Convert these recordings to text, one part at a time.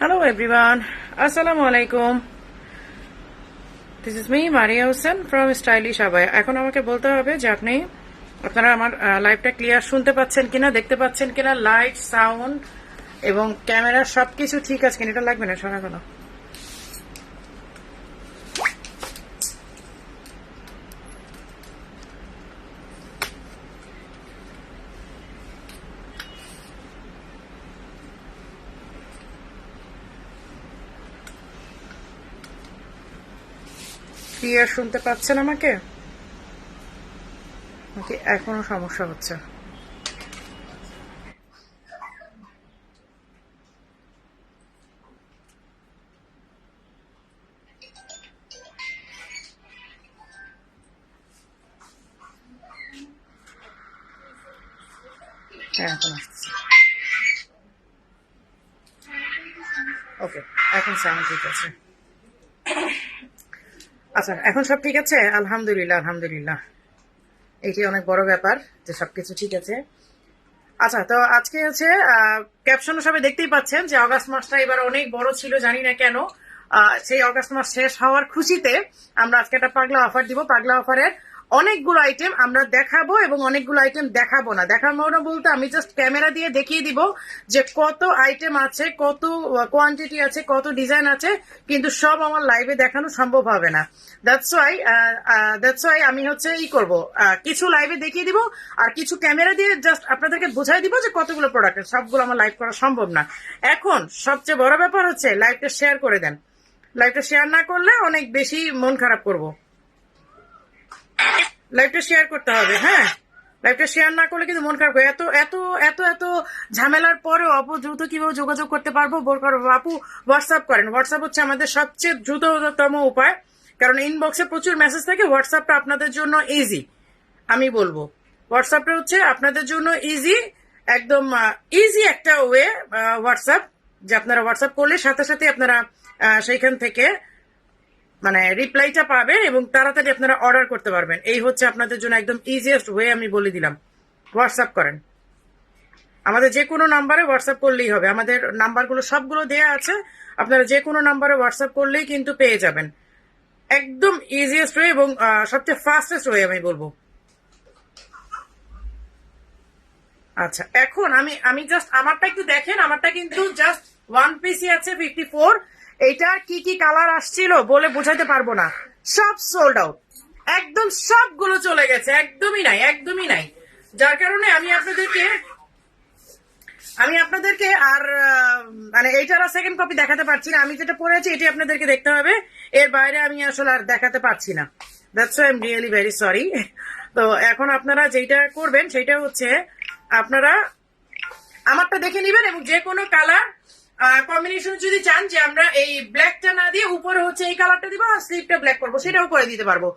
Hello everyone, Assalamu alaikum. This is me, Maria Hussain from Stylish Abaya. এখন আমাকে বলতে হবে যে আপনারা আমার লাইভটা ক্লিয়ার শুনতে পাচ্ছেন কিনা, দেখতে পাচ্ছেন কিনা, লাইট, সাউন্ড এবং ক্যামেরা সবকিছু ঠিক আছে কিনা। এটা লাগবে না, শোনা গেল। ক্লিয়ার শুনতে পাচ্ছেন আমাকে নাকি এখনো সমস্যা হচ্ছে? এখন আসছে। ওকে, এখন সাউন্ড ঠিক আছে। আচ্ছা, এখন সব ঠিক আছে? আলহামদুলিল্লাহ, আলহামদুলিল্লাহ। এটি অনেক বড় ব্যাপার যে সবকিছু ঠিক আছে। আচ্ছা, তো আজকে হচ্ছে ক্যাপশন সবাই দেখতেই পাচ্ছেন যে অগাস্ট মাসটা এবার অনেক বড় ছিল, জানি না কেন। সেই অগাস্ট মাস শেষ হওয়ার খুশিতে আমরা আজকে একটা পাগলা অফার দিব। পাগলা অফারের অনেকগুলো আইটেম আমরা দেখাবো এবং অনেকগুলো আইটেম দেখাবো না। দেখাবো না বলতে আমি জাস্ট ক্যামেরা দিয়ে দেখিয়ে দিব যে কত আইটেম আছে, কত কোয়ান্টিটি আছে, কত ডিজাইন আছে, কিন্তু সব আমার লাইভে দেখানো সম্ভব হবে না। দ্যাটস ওয়াই আমি হচ্ছে করব, কিছু লাইভে দেখিয়ে দিব আর কিছু ক্যামেরা দিয়ে জাস্ট আপনাদেরকে বোঝাই দিব যে কতগুলো প্রোডাক্ট, সবগুলো আমার লাইভ করা সম্ভব না। এখন সবচেয়ে বড় ব্যাপার হচ্ছে লাইভটা শেয়ার করে দেন। লাইভটা শেয়ার না করলে অনেক বেশি মন খারাপ করব। লাইভটা শেয়ার করতে হবে। হ্যাঁ, লাইভটা শেয়ার না করলে কিন্তু মন খারাপ হবে। এত এত এত এত ঝামেলার পরেও আপু দ্রুত কিভাবে যোগাযোগ করতে পারবো? আপু হোয়াটসঅ্যাপ করেন। হোয়াটসঅ্যাপ হচ্ছে আমাদের সবচেয়ে দ্রুততম উপায়, কারণ ইনবক্সে প্রচুর মেসেজ থাকে। হোয়াটসঅ্যাপটা আপনাদের জন্য ইজি, আমি বলবো হোয়াটসঅ্যাপটা হচ্ছে আপনাদের জন্য ইজি, একদম ইজি একটা ওয়ে হোয়াটসঅ্যাপ, যে আপনারা হোয়াটসঅ্যাপ করলে সাথে সাথে আপনারা সেইখান থেকে মানে রিপ্লাইটা পাবেন এবং তাড়াতাড়ি আপনারা অর্ডার করতে পারবেন। এই হচ্ছে আপনাদের জন্য একদম ইজিয়েস্ট ওয়ে, আমি বলে দিলাম। হোয়াটসঅ্যাপ করেন, আমাদের যে কোনো নাম্বারে হোয়াটসঅ্যাপ করলেই হবে। আমাদের নাম্বারগুলো সবগুলো দেয়া আছে, আপনারা যে কোনো নাম্বারে হোয়াটসঅ্যাপ করলেই কিন্তু পেয়ে যাবেন। একদম ইজিয়েস্ট ওয়ে এবং সবচেয়ে ফাস্টেস্ট ওয়ে আমি বলবো। আচ্ছা, এখন আমি জাস্ট আমারটা একটু দেখেন। আমারটা কিন্তু জাস্ট ওয়ান পিসই আছে 54। এইটা কি কি কালার আসছিল বলে বোঝাতে পারবো না, সব সোল্ড আউট, একদম সবগুলো চলে গেছে, একদমই নাই, একদমই নাই। যার কারণে আমি আপনাদেরকে আর মানে এইটার সেকেন্ড কপি দেখাতে পারছি না। আমি যেটা পরে আছি এটি আপনাদেরকে দেখতে হবে, এর বাইরে আমি আসলে আর দেখাতে পারছি না। That's why I am really very sorry. তো এখন আপনারা যেটা করবেন সেটা হচ্ছে আপনারা আমারটা দেখে নেবেন এবং যে কোনো কালার কম্বিনেশন যদি চান যে আমরা এই ব্ল্যাকটা না দিয়ে উপরে হচ্ছে এই কালারটা দিব আর স্লিপটা ব্ল্যাক করবো, সেটাও করে দিতে পারবো।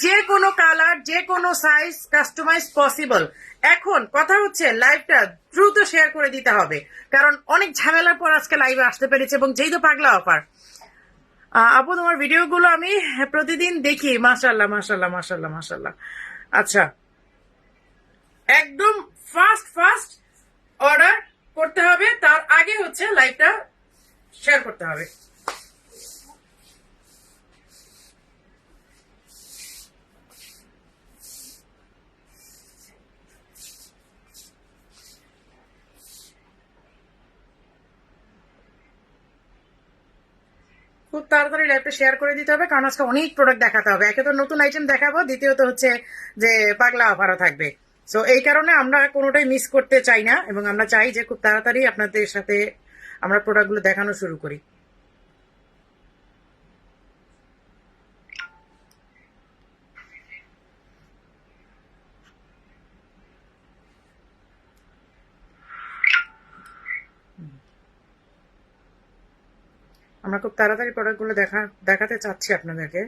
যে কোনো কালার, যে কোনো সাইজ কাস্টমাইজ পসিবল। এখন কথা হচ্ছে লাইভটা দ্রুত শেয়ার করে দিতে হবে, কারণ অনেক ঝামেলার পর আজকে লাইভে আসতে পেরেছে এবং যেই তো পাগলা অফার। আপু তোমার ভিডিওগুলো আমি প্রতিদিন দেখি, মাশাল্লাহ মাশাল্লাহ মাশাল্লাহ মাশাল্লাহ। আচ্ছা, একদম ফাস্ট অর্ডার করতে হবে, তার আগে হচ্ছে লাইভটা শেয়ার করতে হবে। খুব তাড়াতাড়ি লাইভটা শেয়ার করে দিতে হবে, কারণ আজকে অনেক প্রোডাক্ট দেখাতে হবে। একে তো নতুন আইটেম দেখাবো, দ্বিতীয়ত হচ্ছে যে পাগলা অফারও থাকবে। সো এই কারণে আমরা কোনোটাই মিস করতে চাই না এবং আমরা চাই যে খুব তাড়াতাড়ি আপনাদের সাথে আমরা প্রোডাক্টগুলো দেখানো শুরু করি। আমরা খুব তাড়াতাড়ি প্রোডাক্টগুলো দেখাতে চাচ্ছি আপনাদেরকে।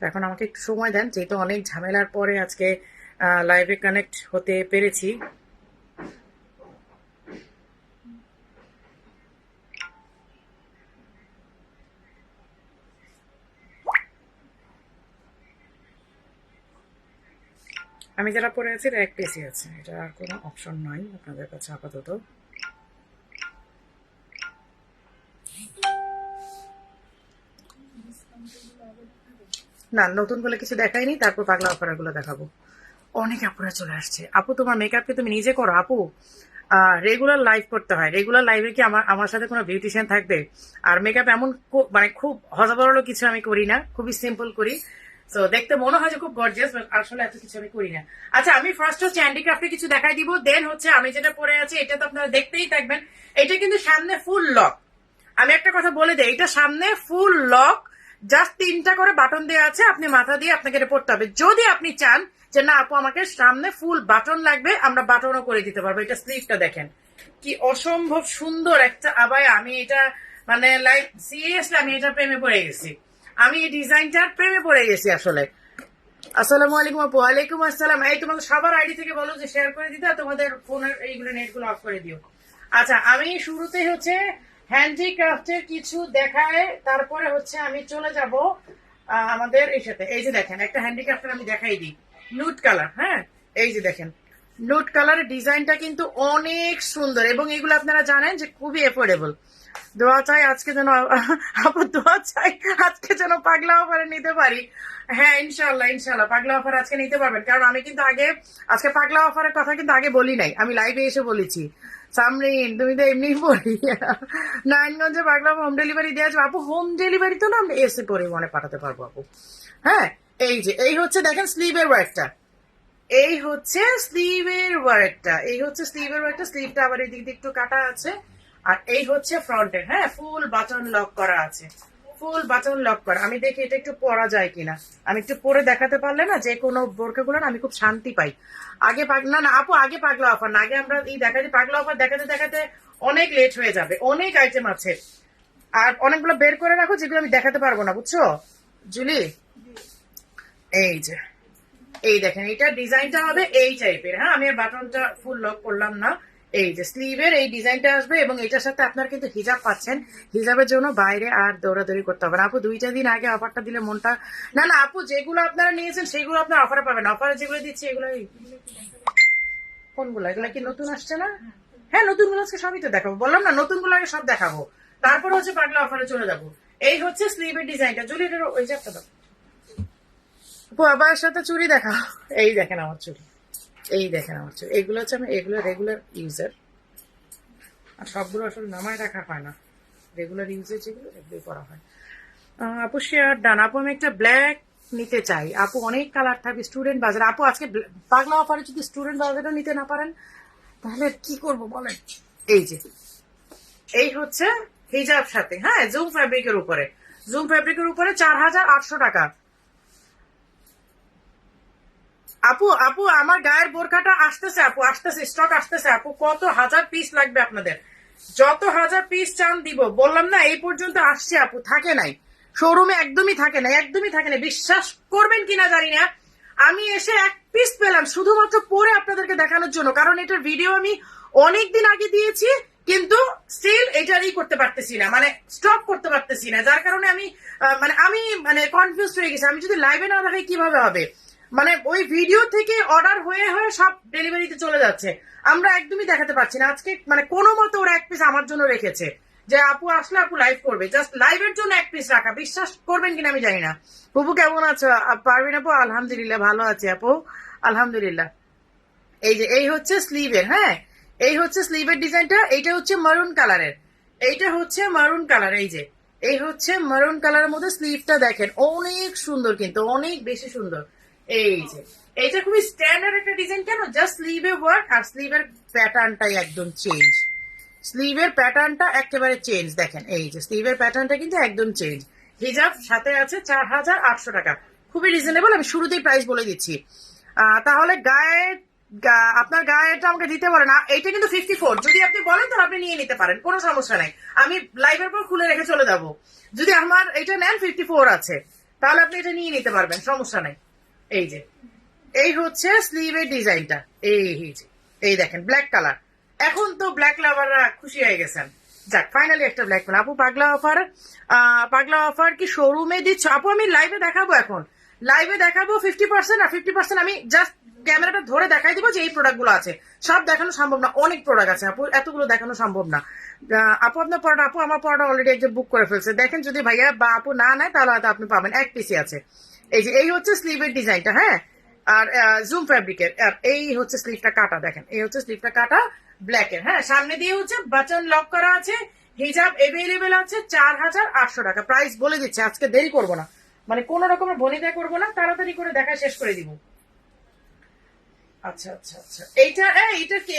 এখন আমাকে একটু সময় দেন, যেহেতু অনেক ঝামেলার পরে আজকে লাইভে কানেক্ট হতে পেরেছি। আমি যারা পরে আছি এটা এক পিসই আছে, এটা আর কোনো অপশন নাই আপনাদের কাছে আপাতত। না, নতুন বলে কিছু দেখাইনি, তারপর পাগলা অফার গুলো দেখাবো। অনেক আপুরা চলে আসছে। আপু তোমার মেকআপকে তুমি নিজে করো? আপু রেগুলার লাইভ করতে হয়। রেগুলার লাইভে কি আমার আমার সাথে কোনো বিউটিশিয়ান থাকবে? আর মেকআপ এমন মানে খুব হজবরল কিছু আমি করি না, খুবই সিম্পল করি। তো দেখতে মনে হয় যে খুব গর্জিয়াস, আসলে এত কিছু আমি করি না। আচ্ছা, আমি ফার্স্ট হচ্ছে হ্যান্ডিক্রাফটে কিছু দেখাই দিব, দেন হচ্ছে আমি যেটা পরে আছি এটা তো আপনারা দেখতেই থাকবেন। এটা কিন্তু সামনে ফুল লক। আমি একটা কথা বলে দিই, এটা সামনে ফুল লক, জাস্ট 3টা করে বাটন দেওয়া আছে, আপনি মাথা দিয়ে আপনাকে এটা পড়তে হবে। যদি আপনি চান যে না আপু আমাকে সামনে ফুল বাটন লাগবে, আমরা বাটনও করে দিতে পারবো। এটা স্লিভটা দেখেন কি অসম্ভব সুন্দর একটা আবায়া। আমি এটা মানে লাইক সিরিয়াসলি আমি এটা প্রেমে পড়ে গেছি। আমি এই ডিজাইনটার প্রেমে পড়ে গেছি আসলে। আসসালামু আলাইকুম আপু। ওয়ালাইকুম আসসালাম। এই তোমাদের সবার আইডি থেকে বলো যে শেয়ার করে দিতে, তোমাদের ফোনের এইগুলো নেটগুলো অফ করে দিও। আচ্ছা, আমি শুরুতে হচ্ছে হ্যান্ডিক্রাফটের কিছু দেখায়, তারপরে হচ্ছে আমি চলে যাব আমাদের এই সাথে। এই যে দেখেন একটা হ্যান্ডিক্রাফটের আমি দেখাই দিই, নুট কালার। হ্যাঁ, এই যে দেখেন নুট কালারের ডিজাইনটা কিন্তু অনেক সুন্দর, এবং এগুলো আপনারা জানেন যে খুবই এফোর্ডেবল। দোয়া চাই আজকে যেন আপু, দোয়া চাই আজকে যেন পাগলা অফারে নিতে পারি। হ্যাঁ, ইনশাল্লাহ ইনশাল্লাহ পাগলা অফার আজকে নিতে পারবেন, কারণ আমি কিন্তু আজকে পাগলা অফারের কথা কিন্তু আগে বলি নাই, আমি লাইভে এসে বলেছি। সামরিন তুমি তো এমনি বলি, নারায়ণগঞ্জে পাগলা হোম ডেলিভারি দেওয়া যাবে আপু। হোম ডেলিভারি তো না, আমরা এসে পরিমাণে পাঠাতে পারবো আপু। হ্যাঁ, এই হচ্ছে দেখেন স্লিভের ওয়ার্কটা, এই হচ্ছে স্লিভের ওয়ার্কটা, এই হচ্ছে স্লিভের ওয়ার্কটা। স্লিভটা আবার এদিক দিয়ে একটু কাটা আছে। আর এই হচ্ছে ফ্রন্টের, হ্যাঁ ফুল বাটন লক করা আছে, ফুল বাটন লক করা। আমি দেখি এটা একটু পরা যায় কিনা, আমি একটু পরে দেখাতে পারলে না যে কোনো বোরকাগুলো না আমি খুব শান্তি পাই। আগে না না আপু, আগে পাগলা অফার না, আগে আমরা এই দেখাতে পাগলা অফার দেখাতে দেখাতে অনেক লেট হয়ে যাবে। অনেক আইটেম আছে, আর অনেকগুলো বের করে রাখো যেগুলো আমি দেখাতে পারবো না, বুঝছো জুলি? এই যে এই দেখেন, এটা ডিজাইনটা হবে এই টাইপের। হ্যাঁ, আমি বাটনটা ফুল লক করলাম না। এই যে স্লিভের এই ডিজাইনটা আসবে, এবং এটার সাথে আপনার কিন্তু হিজাব পাচ্ছেন। হিজাবের জন্য বাইরে আর দৌড়াদৌড়ি করতে হবে না আপু। 2টা দিন আগে অফারটা দিলে মনটা, না না আপু যেগুলো আপনারা নিয়েছেন সেগুলো আপনার অফারে পাবেন। অফারে যেগুলো দিচ্ছি এগুলো কোনগুলো, এগুলো কি নতুন আসছে না? হ্যাঁ, নতুন গুলো আজকে সবই তো দেখাবো, বললাম না নতুন গুলো আগে সব দেখাবো, তারপরে হচ্ছে পাগলা অফারে চলে যাবো। এই হচ্ছে স্লিভের ডিজাইনটা। জুলি এটার ওই যে একটা দাও আপু, আবার সাথে চুড়ি দেখা। এই দেখেন আমার চুড়ি, এই দেখেন আমার চুড়ি। এগুলো হচ্ছে আমি এগুলো রেগুলার ইউজার, আর সবগুলো আসলে নামায় রাখা হয় না। রেগুলার ইউজের যেগুলো এগুলোই করা হয়। আপু শেয়ার ডান। আপু আমি একটা ব্ল্যাক নিতে চাই আপু, অনেক কালার থাকবে স্টুডেন্ট বাজার। আপু আজকে পাগলা অফারে যদি স্টুডেন্ট বাজারও নিতে না পারেন তাহলে কি করব বলেন? এই যে এই হচ্ছে হিজাব সাথে, হ্যাঁ জুম ফ্যাব্রিকের উপরে, জুম ফ্যাব্রিকের উপরে 4800 টাকা। আপু আপু আমার গায়ের বোরখাটা আসতেছে আপু, আসতেছে, স্টক আসতেছে আপু। কত হাজার পিস লাগবে আপনাদের? যত হাজার পিস চান দিব, বললাম না এই পর্যন্ত আসছে আপু, থাকে নাই শোরুমে, একদমই থাকে না, একদমই থাকে না। বিশ্বাস করবেন কিনা জানি না, আমি এসে এক পিস পেলাম শুধুমাত্র পরে আপনাদেরকে দেখানোর জন্য, কারণ এটার ভিডিও আমি অনেকদিন আগে দিয়েছি, কিন্তু স্টিল এটারই করতে পারতেছি না, মানে স্টপ করতে পারতেছি না। যার কারণে আমি কনফিউজ হয়ে গেছি। আমি যদি লাইভে না দেখাই কিভাবে হবে? মানে ওই ভিডিও থেকে অর্ডার হয়ে হয়ে সব ডেলিভারিতে চলে যাচ্ছে, আমরা একদমই দেখাতে পারছি না। আজকে মানে কোনো মতো ওরা এক পিস আমার জন্য রেখেছে, যে আপু আসলে আপু লাইভ করবে, জাস্ট লাইভের জন্য এক পিস রাখা। বিশ্বাস করবেন কিনা আমি জানি না। বুবু কেমন আছো? পারবেন আপু? আলহামদুলিল্লাহ ভালো আছি আপু, আলহামদুলিল্লাহ। এই যে এই হচ্ছে স্লিভের, হ্যাঁ এই হচ্ছে স্লিভের ডিজাইনটা। এইটা হচ্ছে মারুন কালারের, এইটা হচ্ছে মারুন কালার। এই যে এই হচ্ছে মারুন কালারের মধ্যে স্লিভটা দেখেন, অনেক সুন্দর, কিন্তু অনেক বেশি সুন্দর। এই যে এইটা খুবই স্ট্যান্ডার্ড একটা ডিজাইন। কেন? জাস্ট স্লিভে ওয়ার্ক, আর স্লিভের প্যাটার্নটাই একদম চেঞ্জ, স্লিভের প্যাটার্নটা একেবারে চেঞ্জ। দেখেন এই যে স্লিভের প্যাটার্নটা কিন্তু একদম চেঞ্জ। হিজাব সাথে আছে 4800 টাকা, খুবই রিজনেবল। আমি শুরুতেই প্রাইস বলে দিচ্ছি। তাহলে আপনার গায়েটা আমাকে দিতে পারেন। এইটা কিন্তু 54, যদি আপনি বলেন তাহলে আপনি নিয়ে নিতে পারেন, কোনো সমস্যা নাই। আমি লাইভের পর খুলে রেখে চলে যাব। যদি আমার এটা নেন 54 আছে, তাহলে আপনি এটা নিয়ে নিতে পারবেন, সমস্যা নাই। এই যে এই হচ্ছে স্লিভের ডিজাইনটা। এই দেখেন ব্ল্যাক কালার। এখন তো ব্ল্যাক লাভাররা খুশি হয়ে গেছেন। যাক, ফাইনালি একটা ব্ল্যাক কালার। আপু পাগলা অফার কি শোরুমে দিচ্ছ? আপু আমি লাইভে দেখাবো, এখন লাইভে দেখাবো 50%, আর 50% আমি জাস্ট ক্যামেরাটা ধরে দেখাই দিব যে এই প্রোডাক্ট গুলো আছে। সব দেখানো সম্ভব না, অনেক প্রোডাক্ট আছে আপু, এতগুলো দেখানো সম্ভব না। আপু আপনার পড়াটা, আপু আমার পড়াটা অলরেডি একজন বুক করে ফেলছে। দেখেন যদি ভাইয়া বা আপু না নেয় তাহলে হয়তো আপনি পাবেন, এক পিসি আছে। এই যে এই হচ্ছে স্লিভের ডিজাইনটা, হ্যাঁ। আর জুম ফ্যাব্রিকের, আর এই হচ্ছে স্লিভটা কাটা, দেখেন এই হচ্ছে স্লিভটা কাটা ব্ল্যাকের, হ্যাঁ। সামনে দিয়ে হচ্ছে বাটন লক করা আছে, হিজাব এভেলেবেল আছে 4,800 টাকা। প্রাইস বলে দিচ্ছে, আজকে দেরি করবো না, মানে কোনো রকমের বনিতা করবো না, তাড়াতাড়ি করে দেখা শেষ করে দিব। আচ্ছা আচ্ছা আচ্ছা, এইটা কি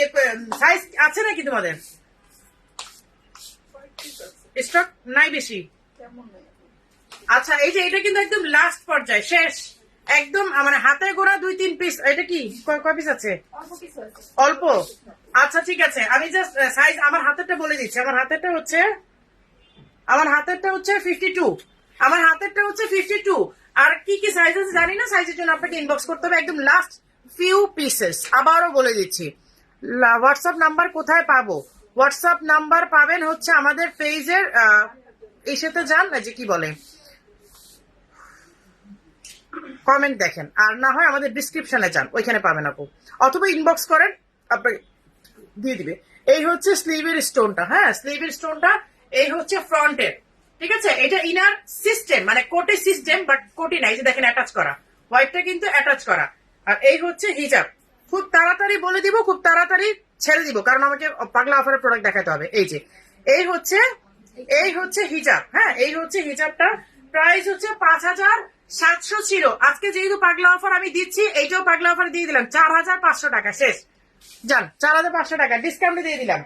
সাইজ আছে নাকি তোমাদের? স্টক নাই বেশি? আচ্ছা, এই যে এটা কিন্তু একদম লাস্ট পর্যায়ে, শেষ একদম, মানে হাতে গোড়া 2-3 পিস। এটা কি কয় পিস আছে? অল্প। আচ্ছা ঠিক আছে, আমি জাস্ট সাইজ আমার হাতেরটা বলে দিচ্ছি। আমার হাতেরটা হচ্ছে 52, আমার হাতেরটা হচ্ছে 52। আর কি কি সাইজ আছে জানি না, সাইজের জন্য আপনাকে ইনবক্স করতে হবে। একদম লাস্ট ফিউ পিসেস, আবারও বলে দিচ্ছি। হোয়াটসঅ্যাপ নাম্বার কোথায় পাবো? হোয়াটসঅ্যাপ নাম্বার পাবেন হচ্ছে আমাদের পেজের ইসেতে যান, যে কি বলে, কমেন্ট দেখেন, আর না হয় আমাদের ডিসক্রিপশনে যান, ওইখানে পাবেন আপু, অথবা ইনবক্স করেন, আপনাকে দিয়ে দিবে। এই হচ্ছে স্লিভের স্টোনটা, হ্যাঁ, স্লিভের স্টোনটা। এই হচ্ছে ফ্রন্টের, ঠিক আছে। এটা ইনার সিস্টেম, মানে কোটি সিস্টেম, বাট কোটি নাই, যে দেখেন অ্যাটাচ করা, হোয়াইটটা কিন্তু অ্যাটাচ করা। আর এই হচ্ছে হিজাব। খুব তাড়াতাড়ি বলে দিব, খুব তাড়াতাড়ি ছেড়ে দিব, কারণ আমাকে পাগলা অফারের প্রোডাক্ট দেখাতে হবে। এই যে এই হচ্ছে হিজাব, হ্যাঁ, এই হচ্ছে হিজাবটা। প্রাইস হচ্ছে 5,700 ছিল, আজকে যেহেতু পাগলা অফার আমি দিচ্ছি, এইটাও পাগলা অফার দিয়ে দিলাম 4,500 টাকা, শেষ। যান, 4,500 টাকা ডিসকাউন্টে দিয়ে দিলাম,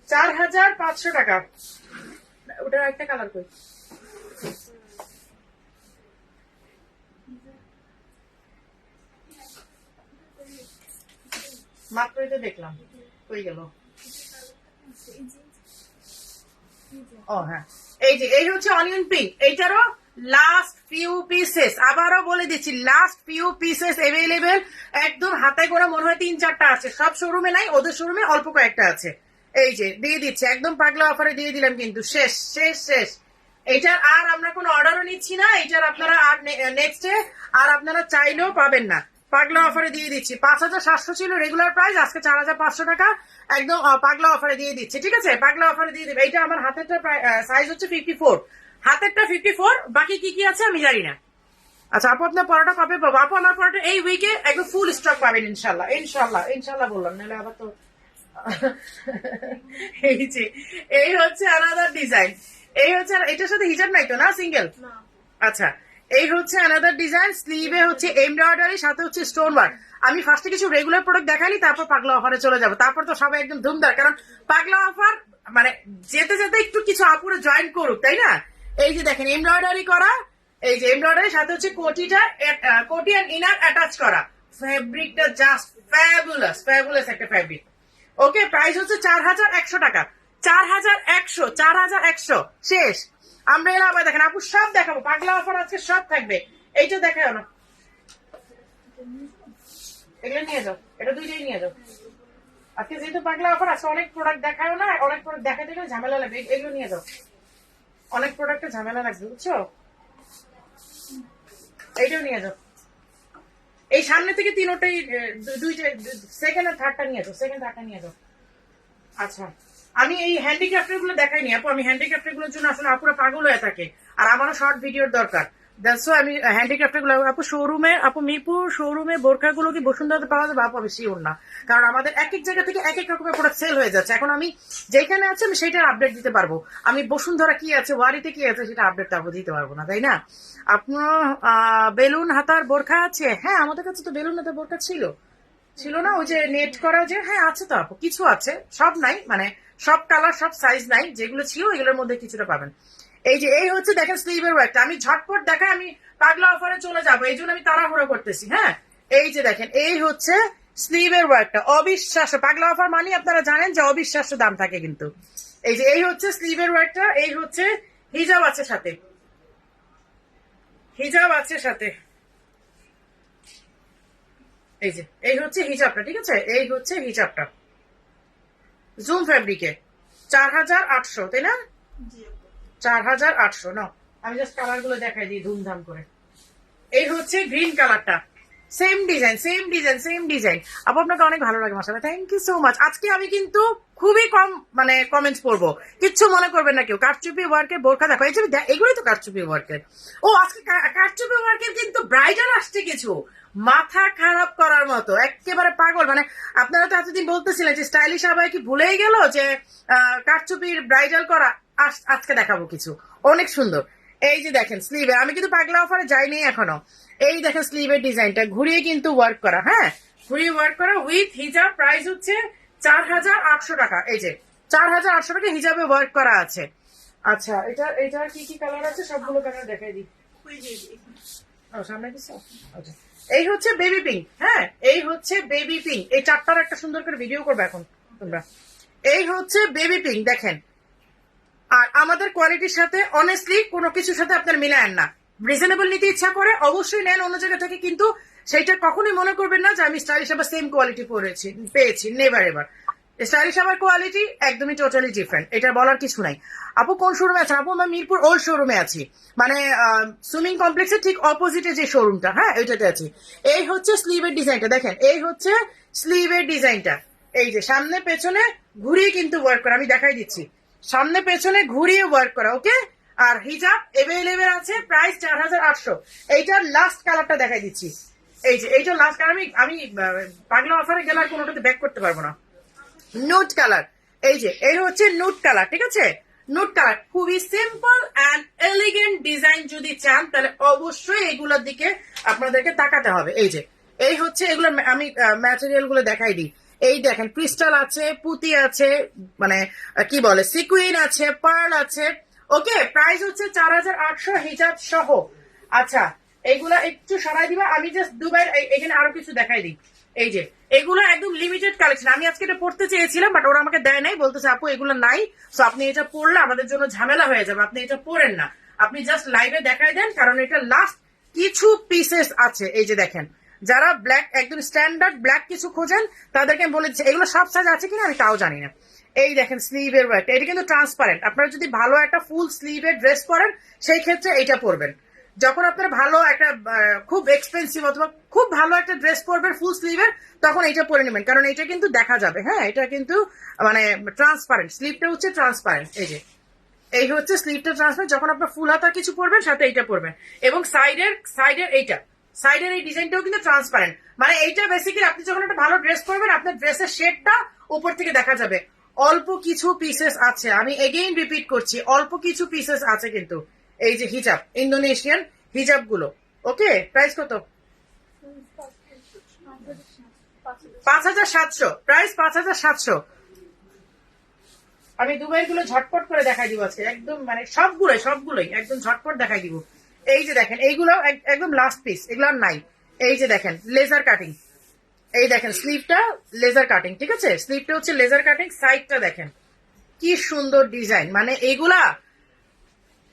4,500 টাকা। ওটার একটা কালার কই? মাত্রই তো দেখলাম, কই গেল? ও হ্যাঁ, এই হচ্ছে অনিয়ন পিঙ্ক, এইটারও লাস্ট ফিউ পিসেস, আবারও বলে দিচ্ছি, লাস্ট ফিউ পিসেস এভেলেবেল। একদম হাতে করে মনে হয় 3-4টা আছে, সব শোরুমে নাই, ওদের শোরুমে অল্প কয়েকটা আছে। এই যে দিয়ে দিচ্ছে, একদম পাগলা অফারে দিয়ে দিলাম, কিন্তু শেষ শেষ শেষ। এইটার আর আমরা কোনো অর্ডারও নিচ্ছি না, এইটার আপনারা আর নেক্সটে আর আপনারা চাইলেও পাবেন না, পাগলা অফারে দিয়ে দিচ্ছি। 5,700 ছিল রেগুলার প্রাইস, আজকে 4,500 টাকা একদম পাগলা অফারে দিয়ে দিচ্ছি, ঠিক আছে। পাগলা অফারে দিয়ে দিবে। এইটা আমার হাতেরটা সাইজ হচ্ছে 54, হাতেরটা 54, বাকি কি কি আছে আমি জানি না। আচ্ছা আপু, আপনার পরোটা কবে পাবো? আপু আমার পরোটা এই উইকে একদম ফুল স্টক পাবেন ইনশাল্লাহ, ইনশাল্লাহ ইনশাল্লাহ বললাম, নাহলে আবার তো এই যে এই হচ্ছে আনাদার ডিজাইন, এই হচ্ছে, এটার সাথে হিজাব নাই তো না, সিঙ্গেল? আচ্ছা, এই হচ্ছে আনাদার ডিজাইন, স্লিভে হচ্ছে এমব্রয়ডারি, সাথে হচ্ছে স্টোন ওয়ার্ক। আমি ফার্স্টে কিছু রেগুলার প্রোডাক্ট দেখাইনি, তারপর পাগলা অফারে চলে যাবো, তারপর তো সবাই একদম ধুমধার, কারণ পাগলা অফার মানে যেতে যেতে একটু কিছু আপুরে জয়েন করুক, তাই না। এই যে দেখেন এমব্রয়ডারি করা, এই যে এমব্রয়ডারি, সাথে হচ্ছে কোটি অ্যান্ড ইনার অ্যাটাচ করা। ফ্যাব্রিকটা জাস্ট ফ্যাবুলাস, ফ্যাবুলাস একটা ফ্যাব্রিক। ওকে, প্রাইস হচ্ছে 4,100 টাকা, 4,100 শেষ। আমরা এলাম, আবার দেখেন আপু সব দেখাবো, পাগলা অফার আজকে সব থাকবে। এইটা দেখাও না, এগুলো নিয়ে যাও, এটা দুইটাই নিয়ে যাও। আজকে যেহেতু পাগলা অফার আছে, অনেক প্রোডাক্ট দেখাও না, অনেক প্রোডাক্ট দেখাতে গেলে ঝামেলা লাগবে, এগুলো নিয়ে যাও, অনেক প্রোডাক্টে ঝামেলা লাগবে, বুঝছো। এইটাও নিয়ে যাও, এই সামনে থেকে তিনটাই, দুইটা, সেকেন্ড আর থার্ডটা নিয়ে যাও, সেকেন্ড থার্ডটা নিয়ে যাও। আচ্ছা, আমি এই হ্যান্ডিক্রাফটের গুলো দেখাইনি আপু, আমি হ্যান্ডিক্রাফটের গুলোর জন্য আসলে আপুরা পাগল হয়ে থাকে, আর আমারও শর্ট ভিডিওর দরকার, দ্যাটস আমি হ্যান্ডিক্রাফটের গুলো। আপু শোরুমে, আপু মিরপুর শোরুমে বোরখা গুলো কি বসুন্ধরাতে পাওয়া যাবে? আপু আমি শিওর না, কারণ আমাদের এক এক জায়গা থেকে এক এক রকমের প্রোডাক্ট সেল হয়ে যাচ্ছে। এখন আমি যেখানে আছে আমি সেটার আপডেট দিতে পারবো, আমি বসুন্ধরা কি আছে, ওয়ারিতে কি আছে, সেটা আপডেট তারপর দিতে পারবো না, তাই না। আপনার বেলুন হাতার বোরখা আছে? হ্যাঁ, আমাদের কাছে তো বেলুন হাতার বোরখা ছিল না, ওই যে নেট করা, যে হ্যাঁ আছে তো আপু, কিছু আছে, সব নাই, মানে সব কালার সব সাইজ নাই, যেগুলো ছিল এগুলোর মধ্যে কিছুটা পাবেন। এই যে এই হচ্ছে দেখেন স্লিভের ওয়ার্কটা, আমি ঝটপট দেখাই, আমি পাগলা অফারে চলে যাবো, এই জন্য আমি তাড়াহুড়ো করতেছি, হ্যাঁ। এই যে দেখেন, এই হচ্ছে স্লিভের ওয়ার্কটা, অবিশ্বাস্য। পাগলা অফার মানে আপনারা জানেন যে অবিশ্বাস্য দাম থাকে, কিন্তু এই যে এই হচ্ছে স্লিভের ওয়ার্কটা, এই হচ্ছে হিজাব আছে সাথে, হিজাব আছে সাথে, এই যে এই হচ্ছে হিজাবটা, ঠিক আছে, এই হচ্ছে হিজাবটা জুম ফ্যাব্রিকে, 4,800, তাই না? 4,800 না, আমি জাস্ট কালার গুলো দেখাই দিই ধুমধাম করে। এই হচ্ছে গ্রিন কালারটা, same design same design same design. আপু আপনাকে অনেক ভালো লাগে মাশাআল্লাহ, থ্যাংক ইউ সো মাচ। আজকে আমি কিন্তু খুবই কম মানে কমেন্টস পড়বো, কিচ্ছু মনে করবেন না কেউ। কারচুপি ওয়ার্কের বোরখা দেখো, এই যে এগুলোই তো কারচুপি ওয়ার্কের। ও আজকে কারচুপি ওয়ার্কের কিন্তু ব্রাইডাল আসছে কিছু, মাথা খারাপ করার মতো, একেবারে পাগল। মানে আপনারা তো এতদিন বলতেছিলেন যে স্টাইলিশ আবাই কি ভুলেই গেল যে কারচুপির ব্রাইডাল করা, আজকে দেখাবো কিছু অনেক সুন্দর। এই যে দেখেন স্লিভে, আমি কিন্তু পাগলা অফারে যাইনি এখনো। এই দেখেন স্লিভের ডিজাইনটা ঘুরিয়ে কিন্তু ওয়ার্ক করা, হ্যাঁ ঘুরিয়ে ওয়ার্ক করা উইথ হিজাব। প্রাইস হচ্ছে 4,800 টাকা। এই যে 4,800 টাকা হিজাবে ওয়ার্ক করা আছে। আচ্ছা এটার কি কি কালার আছে সবগুলো কালার দেখাই দিই। সামনে দিচ্ছ? আচ্ছা এই হচ্ছে বেবি পিঙ্ক, হ্যাঁ এই হচ্ছে বেবি পিঙ্ক। এই চারটার একটা সুন্দর করে ভিডিও করবে এখন তোমরা। এই হচ্ছে বেবি পিঙ্ক দেখেন। আর আমাদের কোয়ালিটির সাথে অনেস্টলি কোনো কিছুর সাথে আপনার মিলায়েন না। রিজনেবল নিতে ইচ্ছা করে অবশ্যই নেন অন্য জায়গা থেকে, কিন্তু সেইটা কখনোই মনে করবেন না যে আমি স্টাইলিশ আবার সেম কোয়ালিটি পেয়েছি। Never ever. স্টাইলিশ আবার কোয়ালিটি একদমই টোটালি ডিফারেন্ট, এটা বলার কিছু নাই। আপু কোন শোরুমে আছেন? আপু আমি মিরপুর ওল্ড শোরুমে আছি, মানে সুইমিং কমপ্লেক্সের ঠিক অপোজিটে যে শোরুমটা, হ্যাঁ ওইটাতে আছি। এই হচ্ছে স্লিভের ডিজাইনটা দেখেন, এই হচ্ছে স্লিভের ডিজাইনটা। এই যে সামনে পেছনে ঘুরিয়ে কিন্তু ওয়ার্ক করা, আমি দেখাই দিচ্ছি, সামনে পেছনে ঘুরিয়ে ওয়ার্ক করা, ওকে। আর হিজাব এভেলেবেল আছে, প্রাইস 4,800। এইটার লাস্ট কালারটা দেখাই দিচ্ছি। এই যে এইটা লাস্ট কালার, আমি পাগলা অফারে গেলে আর কোনোটাতে ব্যাক করতে পারবো না। নুট কালার, এই যে এই হচ্ছে নুট কালার, ঠিক আছে নুট কালার। খুবই সিম্পল অ্যান্ড এলিগেন্ট ডিজাইন যদি চান তাহলে অবশ্যই এগুলোর দিকে আপনাদেরকে তাকাতে হবে। এই যে এই হচ্ছে এগুলো, আমি ম্যাটেরিয়াল গুলো দেখাই দিই। এই দেখেন ক্রিস্টাল আছে, পুঁতি আছে, মানে কি বলে সিকুইন আছে, পার্ল আছে, ওকে। প্রাইস হচ্ছে 4,800 হিজাব সহ। আচ্ছা এইগুলা একটু সরাই দিবা, আমি জাস্ট দুবার এখানে আরো কিছু দেখাই দিই। এই যে এগুলো একদম লিমিটেড কালেকশন, আমি আজকে এটা পড়তে চেয়েছিলাম বাট ওরা আমাকে দেয় নাই, বলতেছে আপু এগুলো নাই, সো আপনি এটা পড়লে আমাদের জন্য ঝামেলা হয়ে যাবে, আপনি এটা পড়েন না, আপনি জাস্ট লাইভে দেখাই দেন, কারণ এটা লাস্ট কিছু পিসেস আছে। এই যে দেখেন যারা ব্ল্যাক একদম স্ট্যান্ডার্ড ব্ল্যাক কিছু খোঁজেন তাদেরকে আমি বলে দিচ্ছি, এগুলো সব সাইজ আছে কিনা আমি তাও জানি না। এই দেখেন স্লিভের ওয়ার্ক, এটা কিন্তু ট্রান্সপারেন্ট। আপনারা যদি ভালো একটা ফুল স্লিভের ড্রেস পরেন সেই ক্ষেত্রে এইটা পরবেন। যখন আপনার ভালো একটা খুব এক্সপেন্সিভ অথবা খুব ভালো একটা ড্রেস পরবেন ফুল স্লিভের, তখন এটা পরে নেবেন, কারণ এটা কিন্তু দেখা যাবে, হ্যাঁ এটা কিন্তু মানে ট্রান্সপারেন্ট, স্লিভটা হচ্ছে ট্রান্সপারেন্ট। এই যে এই হচ্ছে স্লিভটা ট্রান্সপারেন্ট, যখন আপনার ফুল হাতা কিছু পরবেন সাথে এইটা পরবেন। এবং সাইডের এইটা সাইডের এই ডিজাইনটাও কিন্তু ট্রান্সপারেন্ট, মানে এইটা বেসিক্যালি আপনি যখন একটা ভালো ড্রেস পরবেন আপনার ড্রেসের শেডটা উপর থেকে দেখা যাবে। অল্প কিছু পিসেস আছে, আমি এগেইন রিপিট করছি, অল্প কিছু পিসেস আছে কিন্তু। এই যে হিজাব, ইন্দোনেশিয়ান হিজাব গুলো, ওকে। প্রাইস কত? 5,700, প্রাইস 5,700। আমি দুবাইয়ের গুলো ঝটপট করে দেখাই দিব আজকে, একদম মানে সবগুলোই একদম ঝটপট দেখাই দিব। এই যে দেখেন এইগুলো একদম লাস্ট পিস, এগুলো আর নাই। এই যে দেখেন লেজার কাটিং, এই দেখেন স্লিভটা লেজার কাটিং, ঠিক আছে স্লিভটা হচ্ছে লেজার কাটিং, সাইডটা দেখেন কি সুন্দর ডিজাইন, মানে এইগুলা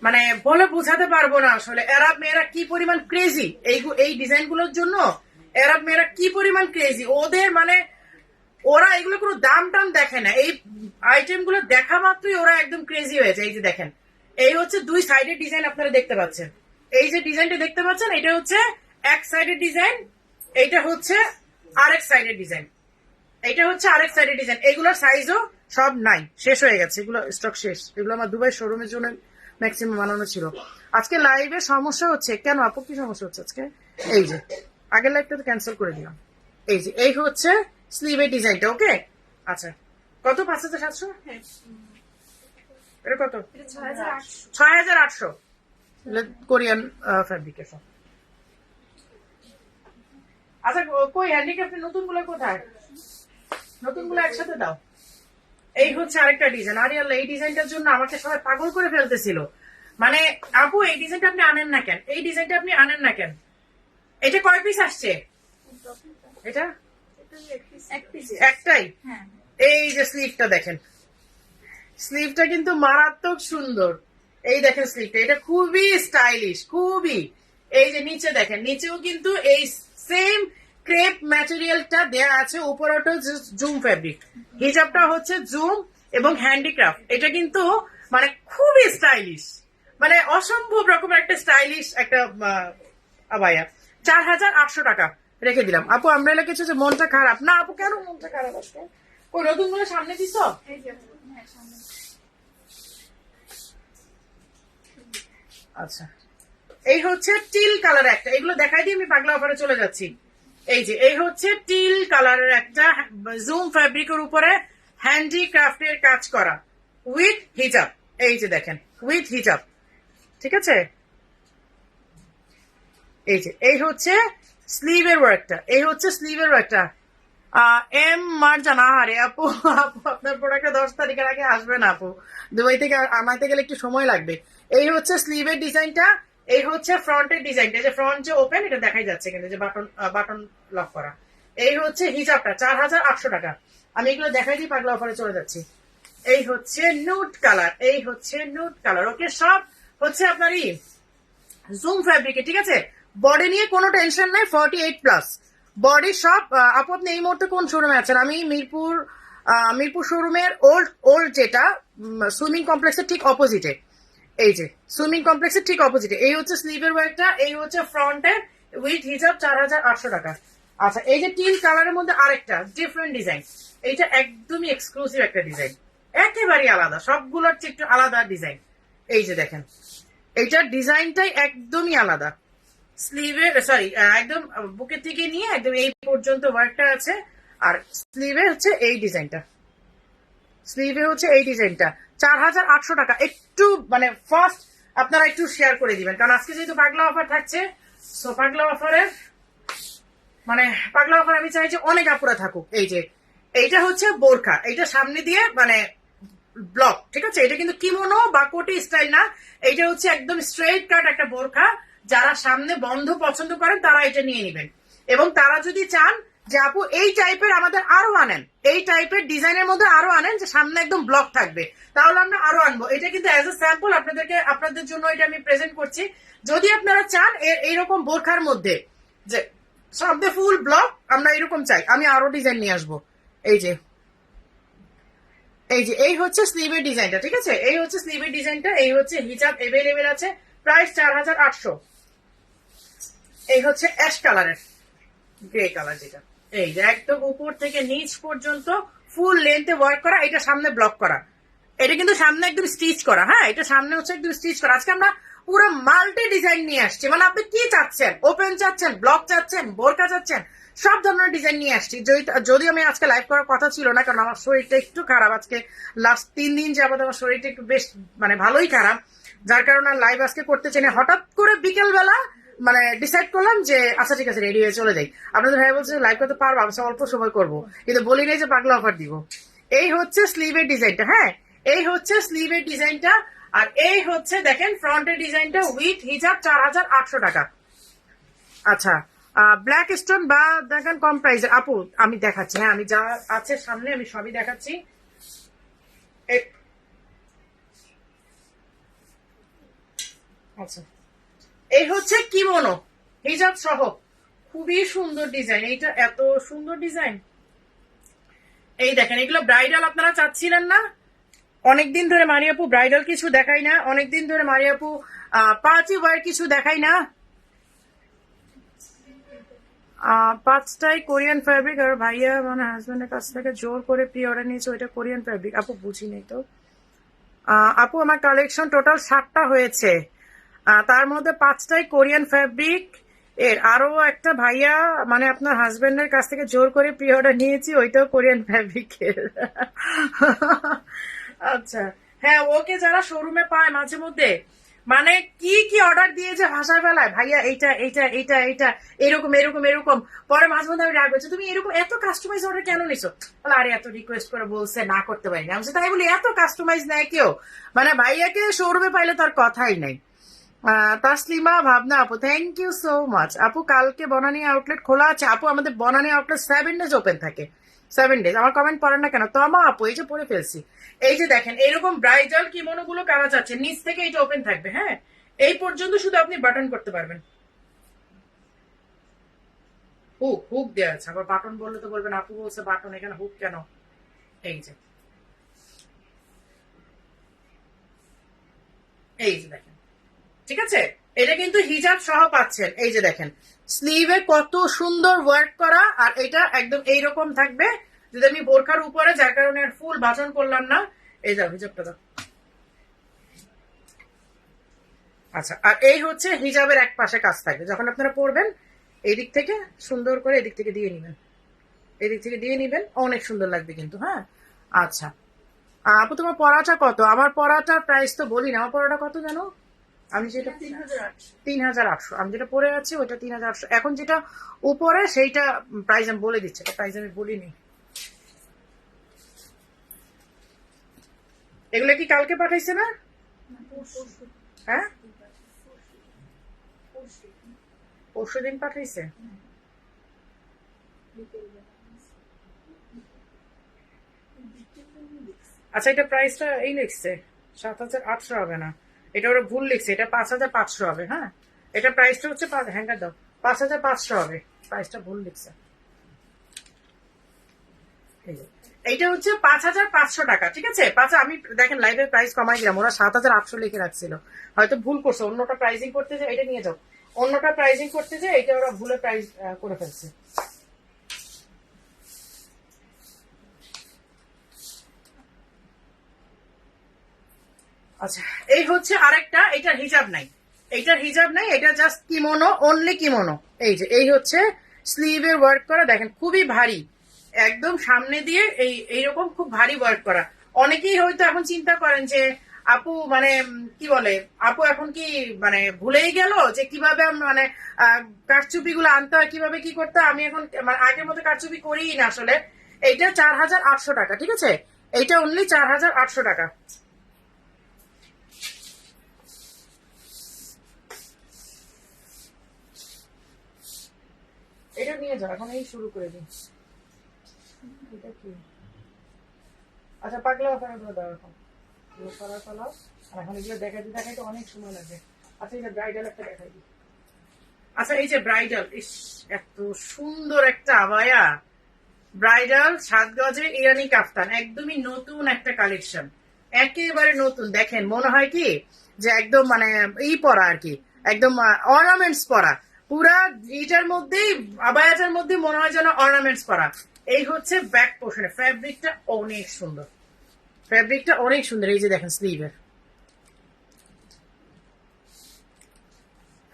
মানে বলে বোঝাতে পারবো না আসলে। আরব মেয়েরা কি পরিমাণ ক্রেজি এই ডিজাইন গুলোর জন্য, আরব মেয়েরা কি পরিমাণ ক্রেজি, ওদের মানে ওরা এগুলো কোনো দাম টাম দেখে না, এই আইটেম গুলো দেখা মাত্রই ওরা একদম ক্রেজি হয়ে যায়। এই যে দেখেন এই হচ্ছে দুই সাইডের ডিজাইন আপনারা দেখতে পাচ্ছেন, এই যে ডিজাইনটা দেখতে পাচ্ছেন এটা হচ্ছে এক সাইডের ডিজাইন, এইটা হচ্ছে আরেক সাইডের ডিজাইন, এইটা হচ্ছে আরেক সাইডের ডিজাইন। এগুলোর সাইজও সব নাই, শেষ হয়ে গেছে, এগুলো স্টক শেষ। এগুলো আমার দুবাই শোরুমের জন্য ম্যাক্সিমাম বানানো ছিল। আজকে লাইভে সমস্যা হচ্ছে কেন আপু, কি সমস্যা হচ্ছে আজকে? এই যে আগের লাইভটা তো ক্যান্সেল করে দিলাম। এই যে এই হচ্ছে স্লিভের ডিজাইনটা, ওকে। আচ্ছা কত? 5,700, এটা কত? 6,800 কোরিয়ান ফ্যাব্রিকেশন। আচ্ছা কই হ্যান্ডিক্রাফটের নতুন গুলো কোথায়? নতুন গুলো একসাথে দাও। এই হচ্ছে আরেকটা ডিজাইন, আরে আল্লাহ এই ডিজাইনটার জন্য আমাকে সবাই পাগল করে ফেলতেছিল, মানে আপু এই ডিজাইনটা আপনি আনেন না কেন, এই ডিজাইনটা আপনি আনেন না কেন। এটা কয় পিস আসছে? এটা একটাই। এই যে স্লিভটা দেখেন, স্লিভটা কিন্তু মারাত্মক সুন্দর। এই দেখেন স্লিভটা, এটা খুবই স্টাইলিশ, খুবই। এই যে নিচে দেখেন, নিচেও কিন্তু এই সেম ক্রেপ ম্যাটেরিয়ালটা দেয়া আছে, উপরটা জুম ফ্যাব্রিক, হিজাবটা হচ্ছে জুম এবং হ্যান্ডিক্রাফট। এটা কিন্তু মানে খুবই স্টাইলিশ, মানে অসম্ভব রকমের একটা স্টাইলিশ একটা আবায়া। 4,800 টাকা, রেখে দিলাম। আপু আমব্রেলা কিছু যে মনটা খারাপ না আপু, কেন মনটা খারাপ আজকে? ওই নতুন গুলো সামনে দিস। আচ্ছা, এই হচ্ছে টিল কালার একটা, এগুলো দেখাই দিয়ে আমি পাগলা অফারে চলে যাচ্ছি। এই যে এই হচ্ছে টিল কালারের একটা জুম ফ্যাব্রিকের উপরে হ্যান্ডিক্রাফটের কাজ করা উইথ হিজাব। এই যে দেখেন উইথ হিজাব, ঠিক আছে। এই যে এই হচ্ছে স্লিভের ওয়ার্কটা, এই হচ্ছে স্লিভের ওয়ার্কটা। এম মার্জানা, আরে আপু আপু আপনার প্রোডাক্টে 10 তারিখের আগে আসবে না আপু, দুবাই থেকে আনাইতে গেলে একটু সময় লাগবে। এই হচ্ছে স্লিভের ডিজাইনটা, এই হচ্ছে ফ্রন্টের ডিজাইনটা, যে ফ্রন্ট যে ওপেন এটা দেখাই যাচ্ছে কিন্তু যে বাটন বাটন লক করা। এই হচ্ছে হিজাবটা 4800 টাকা। আমি এগুলো দেখাই দিই, পাগলা অফারে চলে যাচ্ছি। এই হচ্ছে নুট কালার, এই হচ্ছে নুট কালার। ওকে, সব হচ্ছে আপনারই জুম ফ্যাব্রিকে, ঠিক আছে। বডি নিয়ে কোনো টেনশন নাই, 48+ বডি সব। আপু আপনি এই মুহূর্তে কোন শোরুমে আছেন? আমি মিরপুর শোরুমের ওল্ড যেটা সুইমিং কমপ্লেক্সের ঠিক অপোজিটে। এই যে সুইমিং কমপ্লেক্সের ঠিক অপোজিটে। এই হচ্ছে স্লিভের ওয়ার্কটা, এই হচ্ছে ফ্রন্টের উইথ হিজাব 4800 টাকা। আচ্ছা, এই যে টিল কালারের মধ্যে আরেকটা ডিফারেন্ট ডিজাইন, এইটা একদমই এক্সক্লুসিভ একটা ডিজাইন, একেবারেই আলাদা, সবগুলোর চেয়ে একটু আলাদা ডিজাইন। এই যে দেখেন এইটার ডিজাইনটাই একদমই আলাদা। স্লিভের সরি একদম বুকের থেকে নিয়ে একদম এই পর্যন্ত ওয়ার্কটা আছে। আর স্লিভে হচ্ছে এই ডিজাইনটা, স্লিভে হচ্ছে এই ডিজাইনটা 4800 টাকা। একটু মানে ফার্স্ট আপনারা একটু শেয়ার করে দিবেন, কারণ আজকে যেহেতু পাগলা অফার থাকছে, সো পাগলা অফারের মানে পাগলা অফার আমি চাই যে অনেক আপুরা থাকুক। এই যে এইটা হচ্ছে বোরখা, এইটা সামনে দিয়ে মানে ব্লক, ঠিক আছে। এটা কিন্তু কিমোনো বা কোটি স্টাইল না, এইটা হচ্ছে একদম স্ট্রেট কাট একটা বোরখা। যারা সামনে বন্ধ পছন্দ করেন তারা এটা নিয়ে নেবেন, এবং তারা যদি চান যে আপু এই টাইপের আমাদের আরো আনেন, এই টাইপের ডিজাইনের মধ্যে আরো আনেন যে সামনে একদম ব্লক থাকবে, তাহলে আমরা আরো আনবো। এটা কিন্তু অ্যাজ এ স্যাম্পল আপনাদের জন্য এটা আমি প্রেজেন্ট করছি। যদি আপনারা চান এইরকম বোরখার মধ্যে যে সামনে ফুল ব্লক আমরা এরকম চাই, আমি আরো ডিজাইন নিয়ে আসবো। এই যে এই যে এই হচ্ছে স্লিভের ডিজাইনটা, ঠিক আছে। এই হচ্ছে স্লিভের ডিজাইনটা, এই হচ্ছে হিজাব এভেলেবেল আছে, প্রাইস 4800। এই হচ্ছে অ্যাশ কালারের গ্রে কালার, যেটা এই যে একদম উপর থেকে নিচ পর্যন্ত ফুল লেন্থে ওয়ার্ক করা, এটা সামনে ব্লক করা, এটা কিন্তু সামনে একদম স্টিচ করা। হ্যাঁ, এটা সামনে হচ্ছে একদম স্টিচ করা। আজকে আমরা পুরো মাল্টি ডিজাইন নিয়ে আসছি, মানে আপনি কি চাচ্ছেন, ওপেন চাচ্ছেন, ব্লক চাচ্ছেন, বোরকা চাচ্ছেন, সব ধরনের ডিজাইন নিয়ে আসছি। যদি আমি আজকে লাইভ করার কথা ছিল না, কারণ আমার শরীরটা একটু খারাপ, আজকে লাস্ট 3 দিন যাবত আমার শরীরটা একটু বেশ মানে ভালোই খারাপ, যার কারণে লাইভ আজকে করতে চাই না। হঠাৎ করে বিকেল বেলা মানে ডিসাইড করলাম যে আচ্ছা ঠিক আছে রেডি হয়ে চলে যাই। আপনাদের ভাই বলছে লাইভ করতে পারবো, আমি অল্প সময় করবো, কিন্তু বলি নাই যে পাগলা অফার দিব। এই হচ্ছে স্লিভের ডিজাইনটা, হ্যাঁ এই হচ্ছে স্লিভের ডিজাইনটা। আর এই হচ্ছে দেখেন ফ্রন্টের ডিজাইনটা উইথ হিজাব 4800 টাকা। আচ্ছা, ব্ল্যাক স্টোন বা দেখেন কম প্রাইসের আপু আমি দেখাচ্ছি। হ্যাঁ, আমি যা আছে সামনে আমি সবই দেখাচ্ছি। আচ্ছা, এই হচ্ছে কিমোনো হিজাব সহ, খুবই সুন্দর ডিজাইন, এইটা এত সুন্দর ডিজাইন। এই দেখেন এগুলো ব্রাইডাল আপনারা চাচ্ছিলেন না, অনেকদিন ধরে মারিয়াপু ব্রাইডাল কিছু দেখাই না, অনেকদিন ধরে মারিয়াপু পার্টি ওয়্যার কিছু দেখাই না। 5টাই কোরিয়ান ফ্যাব্রিক, আর ভাইয়া মানে হাজবেন্ডের কাছ থেকে জোর করে প্রি অর্ডার নিয়েছে, ওইটা কোরিয়ান ফ্যাব্রিক। আপু বুঝি নেই তো। আপু আমার কালেকশন টোটাল 7টা হয়েছে, তার মধ্যে 5টাই কোরিয়ান ফ্যাব্রিক। এর আরো একটা ভাইয়া মানে আপনার হাজবেন্ডের কাছ থেকে জোর করে প্রি অর্ডার নিয়েছি, ওইটাও কোরিয়ান ফ্যাব্রিকের। আচ্ছা, হ্যাঁ ওকে যারা শোরুমে পায় মাঝে মধ্যে মানে কি কি অর্ডার দিয়ে যে ভাষায় বেলায় ভাইয়া এইটা এইটা এইটা এইটা এরকম এরকম এরকম, পরে মাঝে মধ্যে আমি রাগ হচ্ছে তুমি এরকম এত কাস্টমাইজ অর্ডার কেন নিছো? বলে আরে এত রিকোয়েস্ট করে বলছে না করতে পারিনি। আমি তাই বলি এত কাস্টমাইজ নেয় কেউ? মানে ভাইয়াকে শোরুমে পাইলে তার কথাই নাই। তাসলিমা ভাবনা আপু থ্যাংক ইউ সো মাচ। আপু কালকে বনানী আউটলেট খোলা আছে? আপু আমাদের বনানী আউটলেট 7 ডেজ ওপেন থাকে, 7 ডেজ। আমার কমেন্ট পড়েন না কেন? তমা আপু এই যে পড়ে ফেলছি। এই যে দেখেন এরকম ব্রাইডাল কিমোনো গুলো কারা যাচ্ছে, নিচ থেকে এটা ওপেন থাকবে। হ্যাঁ, এই পর্যন্ত শুধু আপনি বাটন করতে পারবেন, হুক হুক দেওয়া আছে। আবার বাটন বললে তো বলবেন আপু বলছে বাটন, এখানে হুক কেন? এই যে এই যে দেখেন, ঠিক আছে। এটা কিন্তু হিজাব সহ পাচ্ছেন। এই যে দেখেন স্লিভে কত সুন্দর ওয়ার্ক করা, আর এটা একদম এইরকম থাকবে। যদি আমি বোরখার উপরে, যার কারণে আর ফুল বাটন করলাম না। এই যাও হিজাবটা দাও। আচ্ছা, আর এই হচ্ছে হিজাবের এক পাশে কাজ থাকবে, যখন আপনারা পরবেন এই দিক থেকে সুন্দর করে এদিক থেকে দিয়ে নিবেন, এদিক থেকে দিয়ে নিবেন, অনেক সুন্দর লাগবে কিন্তু। হ্যাঁ, আচ্ছা আপু তোমার পড়াটা কত? আমার পড়াটার প্রাইস তো বলি না, আমার পড়াটা কত জানো? আমি যেটা 3,800, আমি যেটা পরে আছি ওইটা 3,800। এখন যেটা উপরে সেইটা প্রাইস আমি বলে দিচ্ছি, প্রাইস আমি বলিনি। এগুলো কি কালকে পাঠাইছে না? হ্যাঁ, পরশু দিন পাঠাইছে। আচ্ছা, এটা প্রাইসটা এই লিখছে 7,800 হবে না, এটা ওরা ভুল লিখছে, এটা 5,500 হবে। হ্যাঁ, এটা প্রাইসটা হচ্ছে হ্যাঙ্গার দাও, 5,500 হবে, প্রাইসটা ভুল লিখছে। এইটা হচ্ছে 5,500 টাকা, ঠিক আছে। আমি দেখেন লাইভের প্রাইস কমাই দিলাম, ওরা 7,800 লিখে রাখছিল, হয়তো ভুল করছে। অন্যটা প্রাইসিং করতে যে এটা নিয়ে যাও, অন্যটা প্রাইসিং করতে যে এটা ওরা ভুলে প্রাইস করে ফেলছে। আচ্ছা, এই হচ্ছে আরেকটা, এটার হিজাব নাই, এইটার হিজাব নাই, এটা জাস্ট কিমোনো, অনলি কিমোনো। এই যে এই হচ্ছে স্লিভের ওয়ার্ক করা, দেখেন খুবই ভারী, একদম সামনে দিয়ে এইরকম খুব ভারী ওয়ার্ক করা। অনেকেই হয়তো এখন চিন্তা করেন যে আপু মানে কি বলে, আপু এখন কি মানে ভুলেই গেল যে কিভাবে মানে কারচুপি গুলো আনতে হয়, কিভাবে কি করতে হয়। আমি এখন মানে আগের মতো কারচুপি করিই না আসলে। এইটা 4,800 টাকা, ঠিক আছে, এইটা অনলি 4,800 টাকা। এটা নিয়ে যাও, এখন এই শুরু করে দিন। এটা কি? আচ্ছা, পাগলা ওখানে গুলো দাও, এখন করার পালাও। আর এখন এগুলো দেখাইতে অনেক সময় লাগে। আচ্ছা, এই যে ব্রাইডাল একটা দেখাই দিই। আচ্ছা, এই যে ব্রাইডাল, ইস এত সুন্দর একটা আবায়া, ব্রাইডাল 7 গজে ইরানি কাফতান, একদমই নতুন একটা কালেকশন, একেবারে নতুন। দেখেন মনে হয় কি যে একদম মানে পরা আর কি, একদম অর্নামেন্টস পরা, পুরা এটার মধ্যেই, আবায়াটার মধ্যে মনে হয় যেন অর্নামেন্টস পরা। এই হচ্ছে ব্যাক পোর্শনে, ফ্যাব্রিকটা অনেক সুন্দর, ফ্যাব্রিকটা অনেক সুন্দর। এই যে দেখেন স্লিভের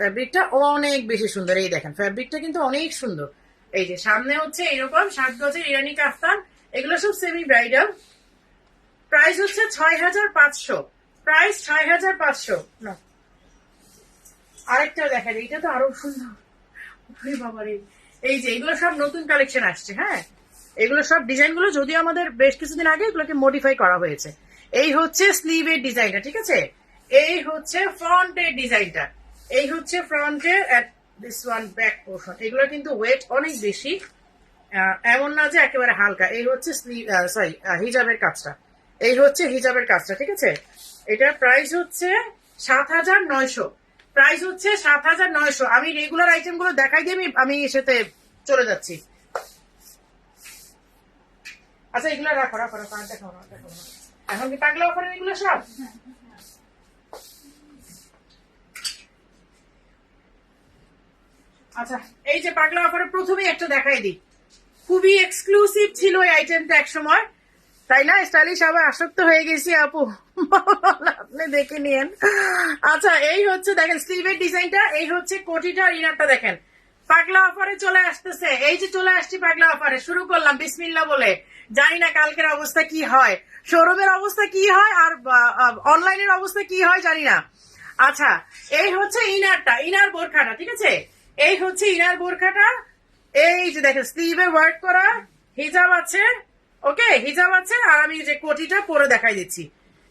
ফ্যাব্রিকটা অনেক বেশি সুন্দর, এই দেখেন ফ্যাব্রিকটা কিন্তু অনেক সুন্দর। এই যে সামনে হচ্ছে এরকম 7 গজের ইরানি কাফতান, এগুলো সব সেমি ব্রাইডাল। প্রাইস হচ্ছে 6,500, প্রাইস 6,500। না, আরেকটা দেখা যায়, এটা তো আরো সুন্দর বাবারে। এই যে এগুলো সব নতুন কালেকশন আসছে। হ্যাঁ, এগুলো সব ডিজাইন গুলো যদিও আমাদের বেশ কিছুদিন আগে এগুলোকে মডিফাই করা হয়েছে। এই হচ্ছে স্লিভের ডিজাইনটা, ঠিক আছে, এই হচ্ছে ফ্রন্টের ডিজাইনটা, এই হচ্ছে ফ্রন্টের, দিস ওয়ান ব্যাক পোর্শন। এগুলো কিন্তু ওয়েট অনেক বেশি, এমন না যে একেবারে হালকা। এই হচ্ছে সরি হিজাবের কাজটা, এই হচ্ছে হিজাবের কাজটা, ঠিক আছে। এটার প্রাইস হচ্ছে 7,900, প্রাইস হচ্ছে 7,900। আমি রেগুলার আইটেম গুলো দেখাই দিয়ে আমি সাথে চলে যাচ্ছি। আচ্ছা, এগুলো রাখো রাখো রাখো, আর দেখাও না, দেখাও না। এখন কি পাগলা অফারের এগুলো সব? আচ্ছা, এই যে পাগলা অফারের প্রথমেই একটা দেখাই দিই, খুবই এক্সক্লুসিভ ছিল এই আইটেমটা এক সময়, তাই না? স্টাইলিশ আবার আসক্ত হয়ে গেছি আপু, আপনি দেখে নিয়েন। আচ্ছা, এই হচ্ছে দেখেন স্লিভের ডিজাইনটা, এই হচ্ছে কোটিটা আর ইনারটা দেখেন। পাগলা অফারে চলে আসতেছে, এই যে চলে আসছি পাগলা অফারে, শুরু করলাম বিসমিল্লাহ বলে। জানি না কালকের অবস্থা কি হয়, শোরুমের অবস্থা কি হয়, আর অনলাইনের অবস্থা কি হয় জানি না। আচ্ছা, এই হচ্ছে ইনারটা, ইনার বোরখাটা, ঠিক আছে, এই হচ্ছে ইনার বোরখাটা। এই যে দেখেন স্লিভে ওয়ার্ক করা, হিজাব আছে, ওকে হিজাব আছে। আর আমি যে কোটিটা পরে দেখাই দিচ্ছি,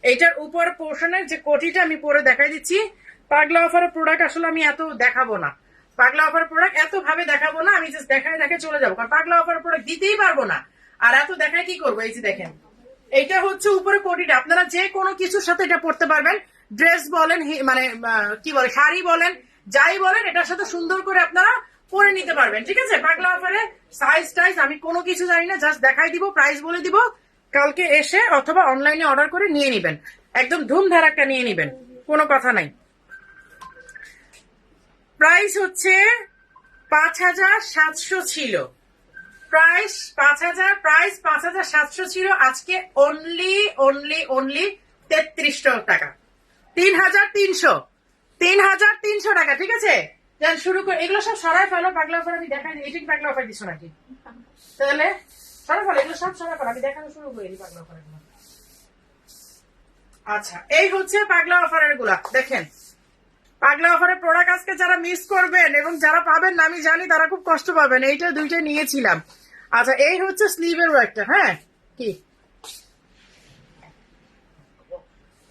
এইটার উপর পোর্শনের যে কোটিটা আমি পরে দেখাই দিচ্ছি। পাগলা অফারের প্রোডাক্ট আসলে আমি এত দেখাবো না, পাগলা অফারের প্রোডাক্ট এত ভাবে দেখাবো না, আমি জাস্ট দেখায় দেখে চলে যাবো, কারণ পাগলা অফারের প্রোডাক্ট দিতেই পারবো না, আর এত দেখায় কি করবো। এই যে দেখেন, এইটা হচ্ছে উপরে কোটিটা, আপনারা যে কোনো কিছুর সাথে এটা পড়তে পারবেন, ড্রেস বলেন মানে কি বলে শাড়ি বলেন, যাই বলেন, এটার সাথে সুন্দর করে আপনারা পরে নিতে পারবেন, ঠিক আছে। পাগলা অফারে সাইজ টাইজ আমি কোনো কিছু জানি না, জাস্ট দেখাই দিব, প্রাইস বলে দিব, কালকে এসে অথবা অনলাইনে অর্ডার করে নিয়ে নিবেন, একদম ধুমধারাক্কা নিয়ে নিবেন, কোনো কথা নাই। প্রাইস হচ্ছে 5,700 ছিল, প্রাইস 5,000, প্রাইস 5,700 ছিল, আজকে অনলি 3300 টাকা, 3,300 টাকা। ঠিক আছে, যান শুরু করে। এগুলো সব সরাই ফেলো, পাগলা অফার আমি দেখাই। এটা কি পাগলা অফার দিচ্ছ নাকি? তাহলে সরাই ফেলো, এগুলো সব সরাই ফেলো, আমি দেখানো শুরু করে দিই পাগলা অফার গুলো। আচ্ছা, এই হচ্ছে পাগলা অফারের গুলা। দেখেন, পাগলা অফারের প্রোডাক্ট আজকে যারা মিস করবেন এবং যারা পাবেন না আমি জানি তারা খুব কষ্ট পাবেন। এইটা দুইটা নিয়েছিলাম। আচ্ছা, এই হচ্ছে স্লিভের ওয়ার্কটা। হ্যাঁ, কি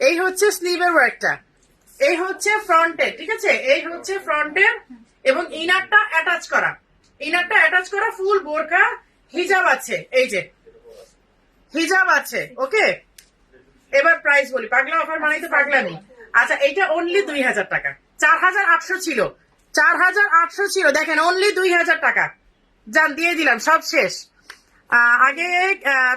এই হচ্ছে স্লিভের ওয়ার্কটা, এই হচ্ছে ফ্রন্টের। ঠিক আছে, এই হচ্ছে ফ্রন্টের এবং ইনারটা অ্যাটাচ করা, ইনারটা অ্যাটাচ করা, ফুল বোরকা হিজাব আছে, এই যে হিজাব আছে। ওকে, এবার প্রাইস বলি, পাগলা অফার মানে তো পাগলামি। আচ্ছা, এইটা অনলি 2,000 টাকা, 4,800 ছিল, 4,800 ছিল। দেখেন, অনলি 2,000 টাকা। জান দিয়ে দিলাম, সব শেষ। আগে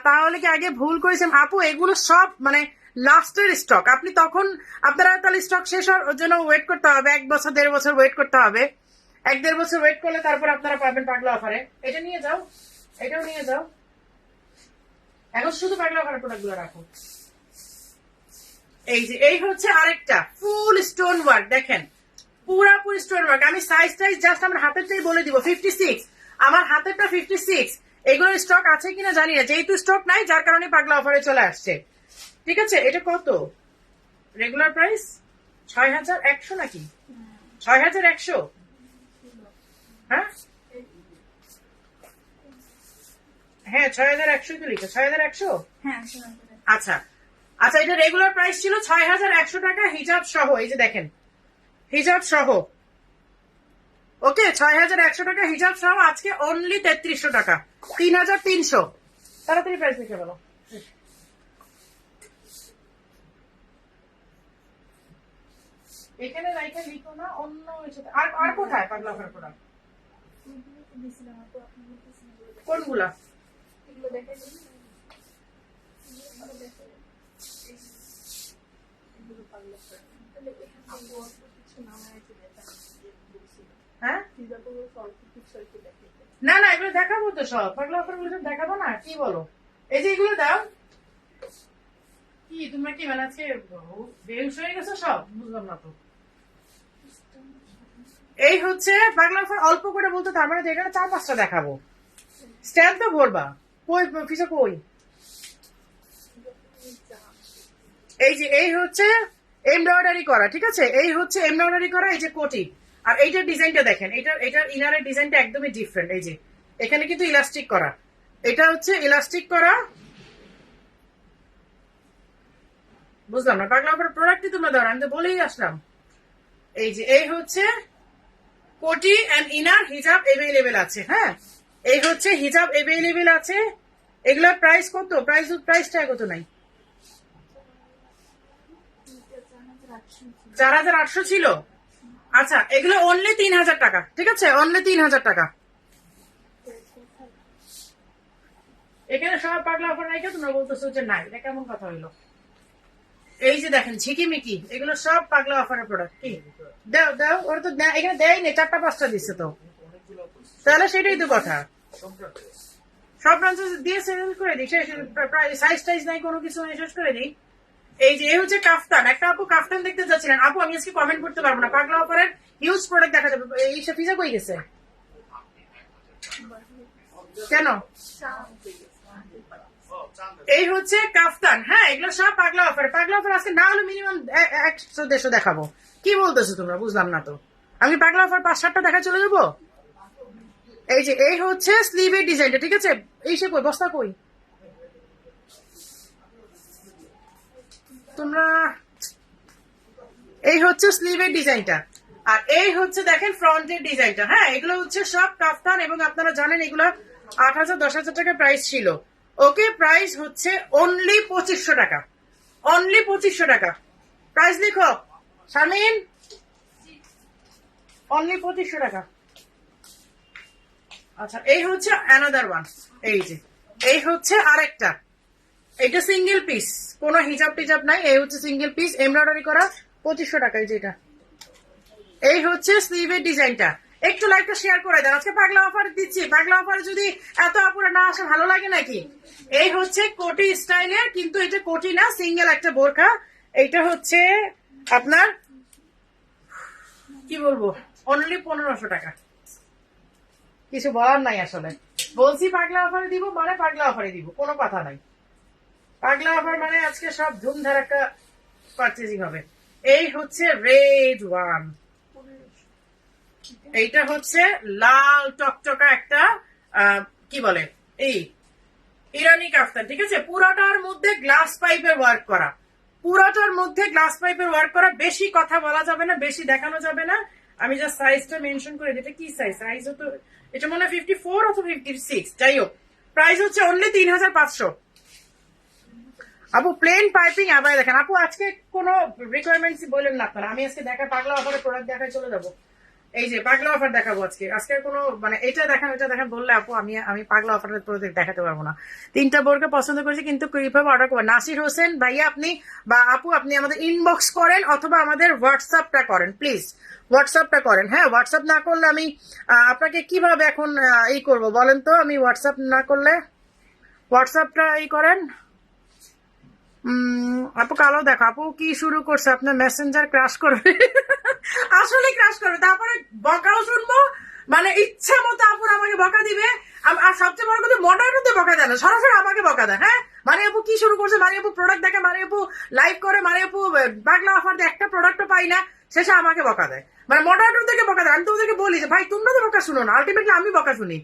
তাহলে কি আগে ভুল করেছেন আপু? এগুলো সব মানে লাস্টের স্টক। আপনি তখন আপনারা তাহলে স্টক শেষ হওয়ার জন্য ওয়েট করতে হবে, 1 বছর 1.5 বছর ওয়েট করতে হবে। 1-1.5 বছর ওয়েট করলে তারপর আপনারা পাবেন পাগলা অফারে। এটা নিয়ে যাও, এটাও নিয়ে যাও। এখন শুধু পাগলা অফারের প্রোডাক্ট গুলো রাখো। এই যে এই হচ্ছে আরেকটা ফুল স্টোন ওয়ার্ক। দেখেন, পুরাপুরি স্টোন ওয়ার্ক। আমি সাইজ টাইজ জাস্ট আমার হাতেরটাই বলে দিব, 56, আমার হাতেরটা 56। এগুলোর স্টক আছে কিনা জানি না, যেহেতু স্টক নাই যার কারণে পাগলা অফারে চলে আসছে। ঠিক আছে, এটা কত রেগুলার প্রাইস? 6,100 নাকি 6,100? হ্যাঁ হ্যাঁ, 6,100 তো লিখো, 6,100। আচ্ছা আচ্ছা, এটা রেগুলার প্রাইস ছিল 6,100 টাকা হিজাব সহ। এই যে দেখেন, হিজাব সহ। ওকে, 6,100 টাকা হিজাব সহ, আজকে অনলি 3,300 টাকা, 3,300। তাড়াতাড়ি প্রাইস লিখে বলো। এখানে লাইকা লিখো না, অন্য আর আর কোথায় পাগলা অফার প্রোডাক্ট? কোনগুলা? হ্যাঁ, না না, এগুলো দেখাবো তো সব। পাগলা অফার গুলো সব দেখাবো না, কি বলো? এই যে এগুলো দাও। কি তোমরা কি মানে আজকে বেহুশ হয়ে গেছো সব? বুঝলাম না তো। এই হচ্ছে পাগলা অফার, অল্প করে বলতো তার মানে এখানে 4-5টা দেখাবো। স্ট্যাম্প তো ভরবা, কই ফিসা কই? এই যে এই হচ্ছে এমব্রয়ডারি করা। ঠিক আছে, এই হচ্ছে এমব্রয়ডারি করা, এই যে কোটি। আর এইটার ডিজাইনটা দেখেন, এটার ইনারের ডিজাইনটা একদমই ডিফারেন্ট। এই যে এখানে কিন্তু ইলাস্টিক করা, এটা হচ্ছে ইলাস্টিক করা। বুঝলাম না, পাগলা অফার প্রোডাক্টই তোমরা দাও, আমি তো বলেই আসলাম। এই যে এই হচ্ছে কোটি এন্ড ইনার হিজাব এভেলেবেল আছে। হ্যাঁ, এই হচ্ছে হিজাব এভেলেবেল আছে। এগুলোর প্রাইস কত? প্রাইসটা কত নাই? 4,800 ছিল। আচ্ছা, এগুলো অনলি 3,000 টাকা। ঠিক আছে, অনলি 3,000 টাকা। এখানে সব পাগলা অফার নাই, তোমরা বলতেছো যে নাই, এটা কেমন কথা হইলো? এই যে দেখেন ঝিকিমিকি, এগুলো সব পাগলা অফারের প্রোডাক্ট। কি দাও দাও, ওরা তো এখানে দেয়নি, 4টা-5টা দিচ্ছে তো, তাহলে সেটাই তো কথা। সব ব্রাঞ্চে দিয়ে শেষ করে দিই, সাইজ টাইজ নাই, কোনো কিছু নাই, শেষ করে দিই। এই যে এই হচ্ছে কাফতান। একটা আপু কাফতান দেখতে যাচ্ছিলেন। আপু আমি আজকে কমেন্ট করতে পারবো না, পাগলা অফারের হিউজ প্রোডাক্ট দেখা যাবে। এই সব পিজা কই গেছে কেন? এই হচ্ছে কাফতান। হ্যাঁ, এগুলো সব পাগলা অফার। পাগলা অফার আজকে না হলে মিনিমাম 100-150 দেখাবো। কি বলতেছো তোমরা? বুঝলাম না তো। আমি পাগলা অফার 5-7টা দেখা চলে যাবো। এই যে এই হচ্ছে স্লিভের ডিজাইনটা। ঠিক আছে, এই সে কই বস্তা কই তোমরা? এই হচ্ছে স্লিভের ডিজাইনটা, আর এই হচ্ছে দেখেন ফ্রন্টের ডিজাইনটা। হ্যাঁ, এগুলো হচ্ছে সব কাফতান এবং আপনারা জানেন এগুলো 8,000-10,000 টাকা প্রাইস ছিল। ওকে, প্রাইস হচ্ছে অনলি 2,500 টাকা, অনলি 2,500 টাকা। প্রাইস লিখো শামিন, অনলি 2,500 টাকা। আচ্ছা, এই হচ্ছে অ্যানাদার ওয়ান। এই যে এই হচ্ছে আরেকটা, এটা সিঙ্গেল পিস, কোনো হিজাব টিজাব নাই। এই হচ্ছে সিঙ্গেল পিস এমব্রয়ডারি করা, 2,500 টাকা। এই যে এটা এই হচ্ছে স্লিভের ডিজাইনটা। একটু লাইভটা শেয়ার করে দেন, আজকে পাগলা অফার দিচ্ছি। পাগলা অফারে যদি এত আপুরা না আসে ভালো লাগে নাকি? এই হচ্ছে কোটি স্টাইলের, কিন্তু এটা কোটি না, সিঙ্গেল একটা বোরখা। এইটা হচ্ছে আপনার কি বলবো, অনলি 1500 টাকা। কিছু বলার নাই আসলে, বলছি পাগলা অফারে দিব মানে পাগলা অফারে দিব, কোনো কথা নাই। পাগলা অফার মানে আজকে সব ধুমধার একটা পারচেজিং হবে। এই হচ্ছে রেড ওয়ান, এইটা হচ্ছে লাল টকটকা একটা কি বলে এই ইরানি কাফতান, ঠিক আছে? পুরাটার মধ্যে গ্লাস পাইপের ওয়ার্ক করা, পুরাটার মধ্যে গ্লাস পাইপের ওয়ার্ক করা। বেশি কথা বলা যাবে না, বেশি দেখানো যাবে না। আমি জাস্ট সাইজটা মেনশন করে দিই। এটা কি সাইজ? সাইজ তো এটা মনে হয় 54 অথবা 56, যাই হোক। প্রাইস হচ্ছে অনলি 3500। আপু প্লেন পাইপিং আবার দেখেন। আপু আজকে কোনো রিকোয়ারমেন্টস বললেন না আপনারা, আমি আজকে দেখা পাগলা অফারে প্রোডাক্ট দেখায় চলে যাবো। এই যে পাগলা অফার দেখাবো আজকে। আজকে কোনো মানে এটা দেখান ওইটা দেখান বললে আপু আমি পাগলা অফারের প্রোডাক্ট দেখাতে পারবো না। 3টা বোরকা পছন্দ করেছি, কিন্তু কিভাবে অর্ডার করবো? নাসির হোসেন ভাইয়া আপনি বা আপু আপনি আমাদের ইনবক্স করেন অথবা আমাদের হোয়াটসঅ্যাপটা করেন, প্লিজ হোয়াটসঅ্যাপটা করেন। হ্যাঁ, হোয়াটসঅ্যাপ না করলে আমি আপনাকে কিভাবে এখন এই করব বলেন তো? আমি হোয়াটসঅ্যাপ না করলে হোয়াটসঅ্যাপটা এই করেন। আপু কালো দেখো, আপু কি শুরু করছে, আপনার মেসেঞ্জার ক্রাশ করবে। আসলে ক্রাশ করবে, তারপরে বকাও শুনবো, মানে ইচ্ছা মতো আপুর আমাকে বকা দিবে। আর সবচেয়ে বড় কথা, মডার্নতে বকা দেয় না, সরাসরি আমাকে বকা দেয়। হ্যাঁ, মানে আপু কি শুরু করছে, মানে আপু প্রোডাক্ট দেখে, মানে আপু লাইভ করে, মানে আপু পাগলা অফার দিয়ে একটা প্রোডাক্টও পাই না, শেষে আমাকে বকা দেয়। মানে মডার্ন থেকে বকা দেয়। আমি তো ওদেরকে বলি যে ভাই তোমরা তো বকা শুনো না, আলটিমেটলি আমি বকা শুনি।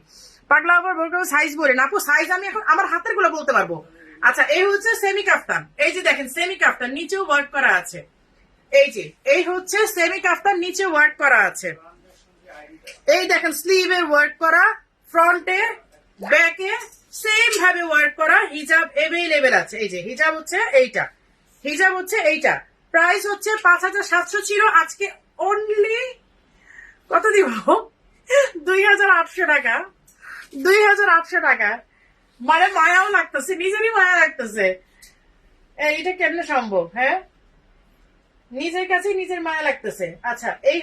পাগলা অফার বলতে সাইজ বলেন আপু, সাইজ আমি এখন আমার হাতের গুলো বলতে পারবো। আচ্ছা, এই হচ্ছে সেমি কাফতান। এই যে দেখেন সেমি কাফতান, নিচেও ওয়ার্ক করা আছে। এই যে এই হচ্ছে সেমি কাফতান, নিচে ওয়ার্ক করা আছে। এই দেখেন স্লিভে ওয়ার্ক করা, ফ্রন্টে ব্যাকে সেম ভাবে ওয়ার্ক করা। হিজাব এভেলেবেল আছে। এই যে হিজাব হচ্ছে এইটা, হিজাব হচ্ছে এইটা। প্রাইস হচ্ছে 5700 ছিল, আজকে অনলি কত দিব? 2800 টাকা। 2800 টাকা, মানে মায়াও লাগতেছে, নিজেরই মায়া লাগতেছে। এটা কেমনে সম্ভব? হ্যাঁ, নিজের কাছে নিজের মায়া লাগতেছে। আচ্ছা, এই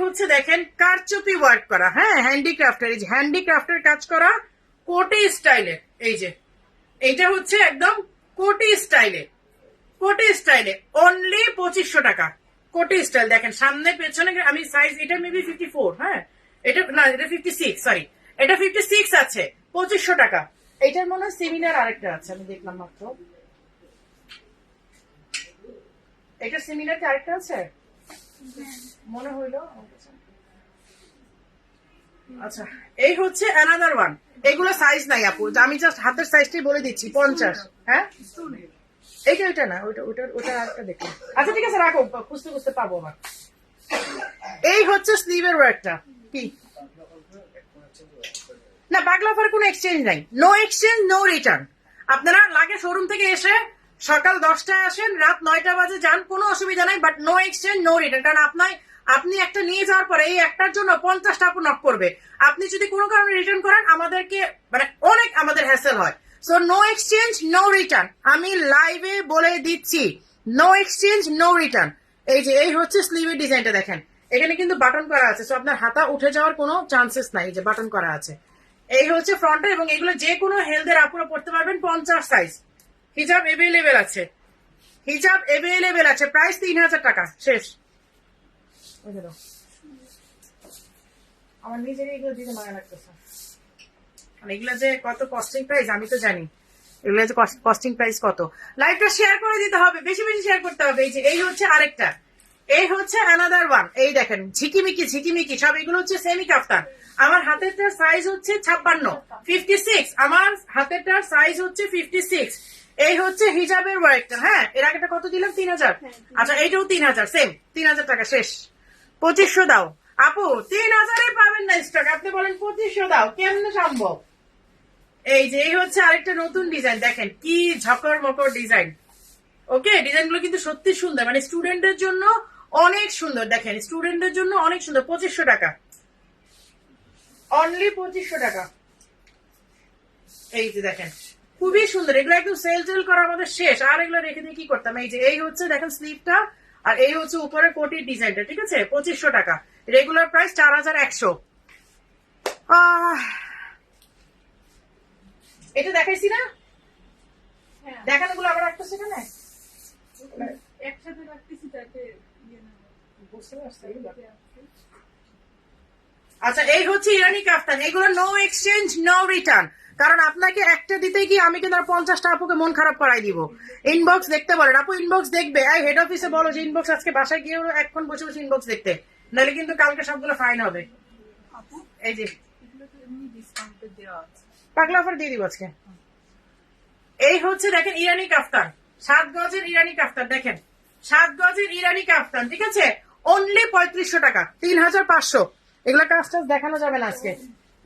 হচ্ছে দেখেন কারচুপি ওয়ার্ক করা। হ্যাঁ, হ্যান্ডিক্রাফটের, এই যে হ্যান্ডিক্রাফটের কাজ করা কোটি স্টাইলে। এই যে এইটা হচ্ছে একদম কোটি স্টাইলে, কোটি স্টাইলে অনলি 2500 টাকা। কোটি স্টাইল দেখেন, সামনে পেছনে। আমি সাইজ এটা মেবি 54। হ্যাঁ, এটা না, এটা 56, সরি, এটা 56 আছে। 2500 টাকা। এইটার মনে হয় সিমিলার আরেকটা আছে, আমি দেখলাম মাত্র। এটা সিমিলার কি আরেকটা আছে মনে হইলো। আচ্ছা, এই হচ্ছে অ্যানাদার ওয়ান। এগুলো সাইজ নাই আপু, আমি জাস্ট হাতের সাইজটাই বলে দিচ্ছি 50। হ্যাঁ, এইটা ওইটা না, ওইটা ওইটা ওইটা আরেকটা দেখলাম। আচ্ছা ঠিক আছে, রাখো, খুঁজতে খুঁজতে পাবো আবার। এই হচ্ছে স্লিভের ওয়ার্কটা। কি না, পাগলা অফারে কোনো এক্সচেঞ্জ নাই, নো এক্সচেঞ্জ নো রিটার্ন। আপনারা লাগে শোরুম থেকে এসে সকাল 10টায় আসেন, রাত 9টা বাজে যান, কোনো অসুবিধা নাই, but no exchange no return. কারণ আপনি একটা নিয়ে যাওয়ার পরে এই একটার জন্য 50টা আপু নক করবে। আপনি যদি কোনো কারণে রিটার্ন করেন, আমাদেরকে মানে অনেক আমাদের হ্যাসেল হয়। So no exchange no return, আমি লাইভে বলে দিচ্ছি, নো এক্সচেঞ্জ নো রিটার্ন। এই যে এই হচ্ছে স্লিভের ডিজাইনটা দেখেন, এখানে কিন্তু বাটন করা আছে, সো আপনার হাতা উঠে যাওয়ার কোনো চান্সেস নাই। এই যে বাটন করা আছে। এই হচ্ছে ফ্রন্টে, এবং এগুলো যে কোনো হেলথের আপুরা পড়তে পারবেন। 50 সাইজ। হিজাব এভেলেবেল আছে, হিজাব এভেলেবেল আছে। প্রাইস 3000 টাকা, শেষ। আমার নিজের এগুলো দিতে মায়া লাগতেছে, মানে এগুলো যে কত কস্টিং প্রাইস আমি তো জানি, এগুলো যে কস্টিং প্রাইস কত। লাইভটা শেয়ার করে দিতে হবে, বেশি বেশি শেয়ার করতে হবে। এই যে এই হচ্ছে আরেকটা, এই হচ্ছে অ্যানাদার ওয়ান। এই দেখেন ঝিকিমিকি ঝিকিমিকি সব, এগুলো হচ্ছে সেমি কাফতান। আমার হাতেরটার সাইজ হচ্ছে 56, 56। আমার হাতেরটার সাইজ হচ্ছে 56। এই হচ্ছে হিজাবের ওয়ার্কটা। হ্যাঁ, এর আগেটা কত দিলাম? 3000। আচ্ছা, এইটাও 3000, সেম 3000 টাকা, শেষ। 2500 দাও আপু, 3000 পাবেন না স্টক। আপনি বলেন 2500 দাও, কেমনে সম্ভব? এই যে এই হচ্ছে আরেকটা নতুন ডিজাইন, দেখেন কি ঝকর মকর ডিজাইন। ওকে, ডিজাইনগুলো কিন্তু সত্যি সুন্দর, মানে স্টুডেন্টদের জন্য অনেক সুন্দর। দেখেন স্টুডেন্টদের জন্য অনেক সুন্দর। 2500 টাকা, অনলি 2500 টাকা। এই যে দেখেন খুবই সুন্দর, এগুলো একদম সেল টেল করা আমাদের শেষ। আর এগুলো রেখে দিয়ে কি করতাম? এই যে এই হচ্ছে দেখেন স্লিভটা, আর এই হচ্ছে উপরে কোটির ডিজাইনটা, ঠিক আছে, 2500 টাকা। Regular price 4100। এটা দেখাইছি না, দেখানোগুলো আবার একটা সেখানে একসাথে রাখতেছি তাতে বুঝতে পারছি। আচ্ছা, এই হচ্ছে ইরানি কাফতান, এগুলো নো এক্সচেঞ্জ নো রিটার্ন। কারণ আপনাকে একটা দিতে গিয়ে আমি কিন্তু 50টা আপুকে মন খারাপ করাই দিব। ইনবক্স দেখতে বলেন, আপু ইনবক্স দেখবে, এই হেড অফিসে বলো যে ইনবক্স আজকে বাসায় গিয়ে এখন বসে বসে ইনবক্স দেখতে, নাহলে কিন্তু কালকে সবগুলো ফাইন হবে। এই যে পাগলা অফার দিয়ে দিব আজকে। এই হচ্ছে দেখেন ইরানি কাফতান, 7 গজের ইরানি কাফতান, দেখেন 7 গজের ইরানি কাফতান, ঠিক আছে, অনলি 3500 টাকা, 3500। এগুলো কাজ টাজ দেখানো যাবে না আজকে,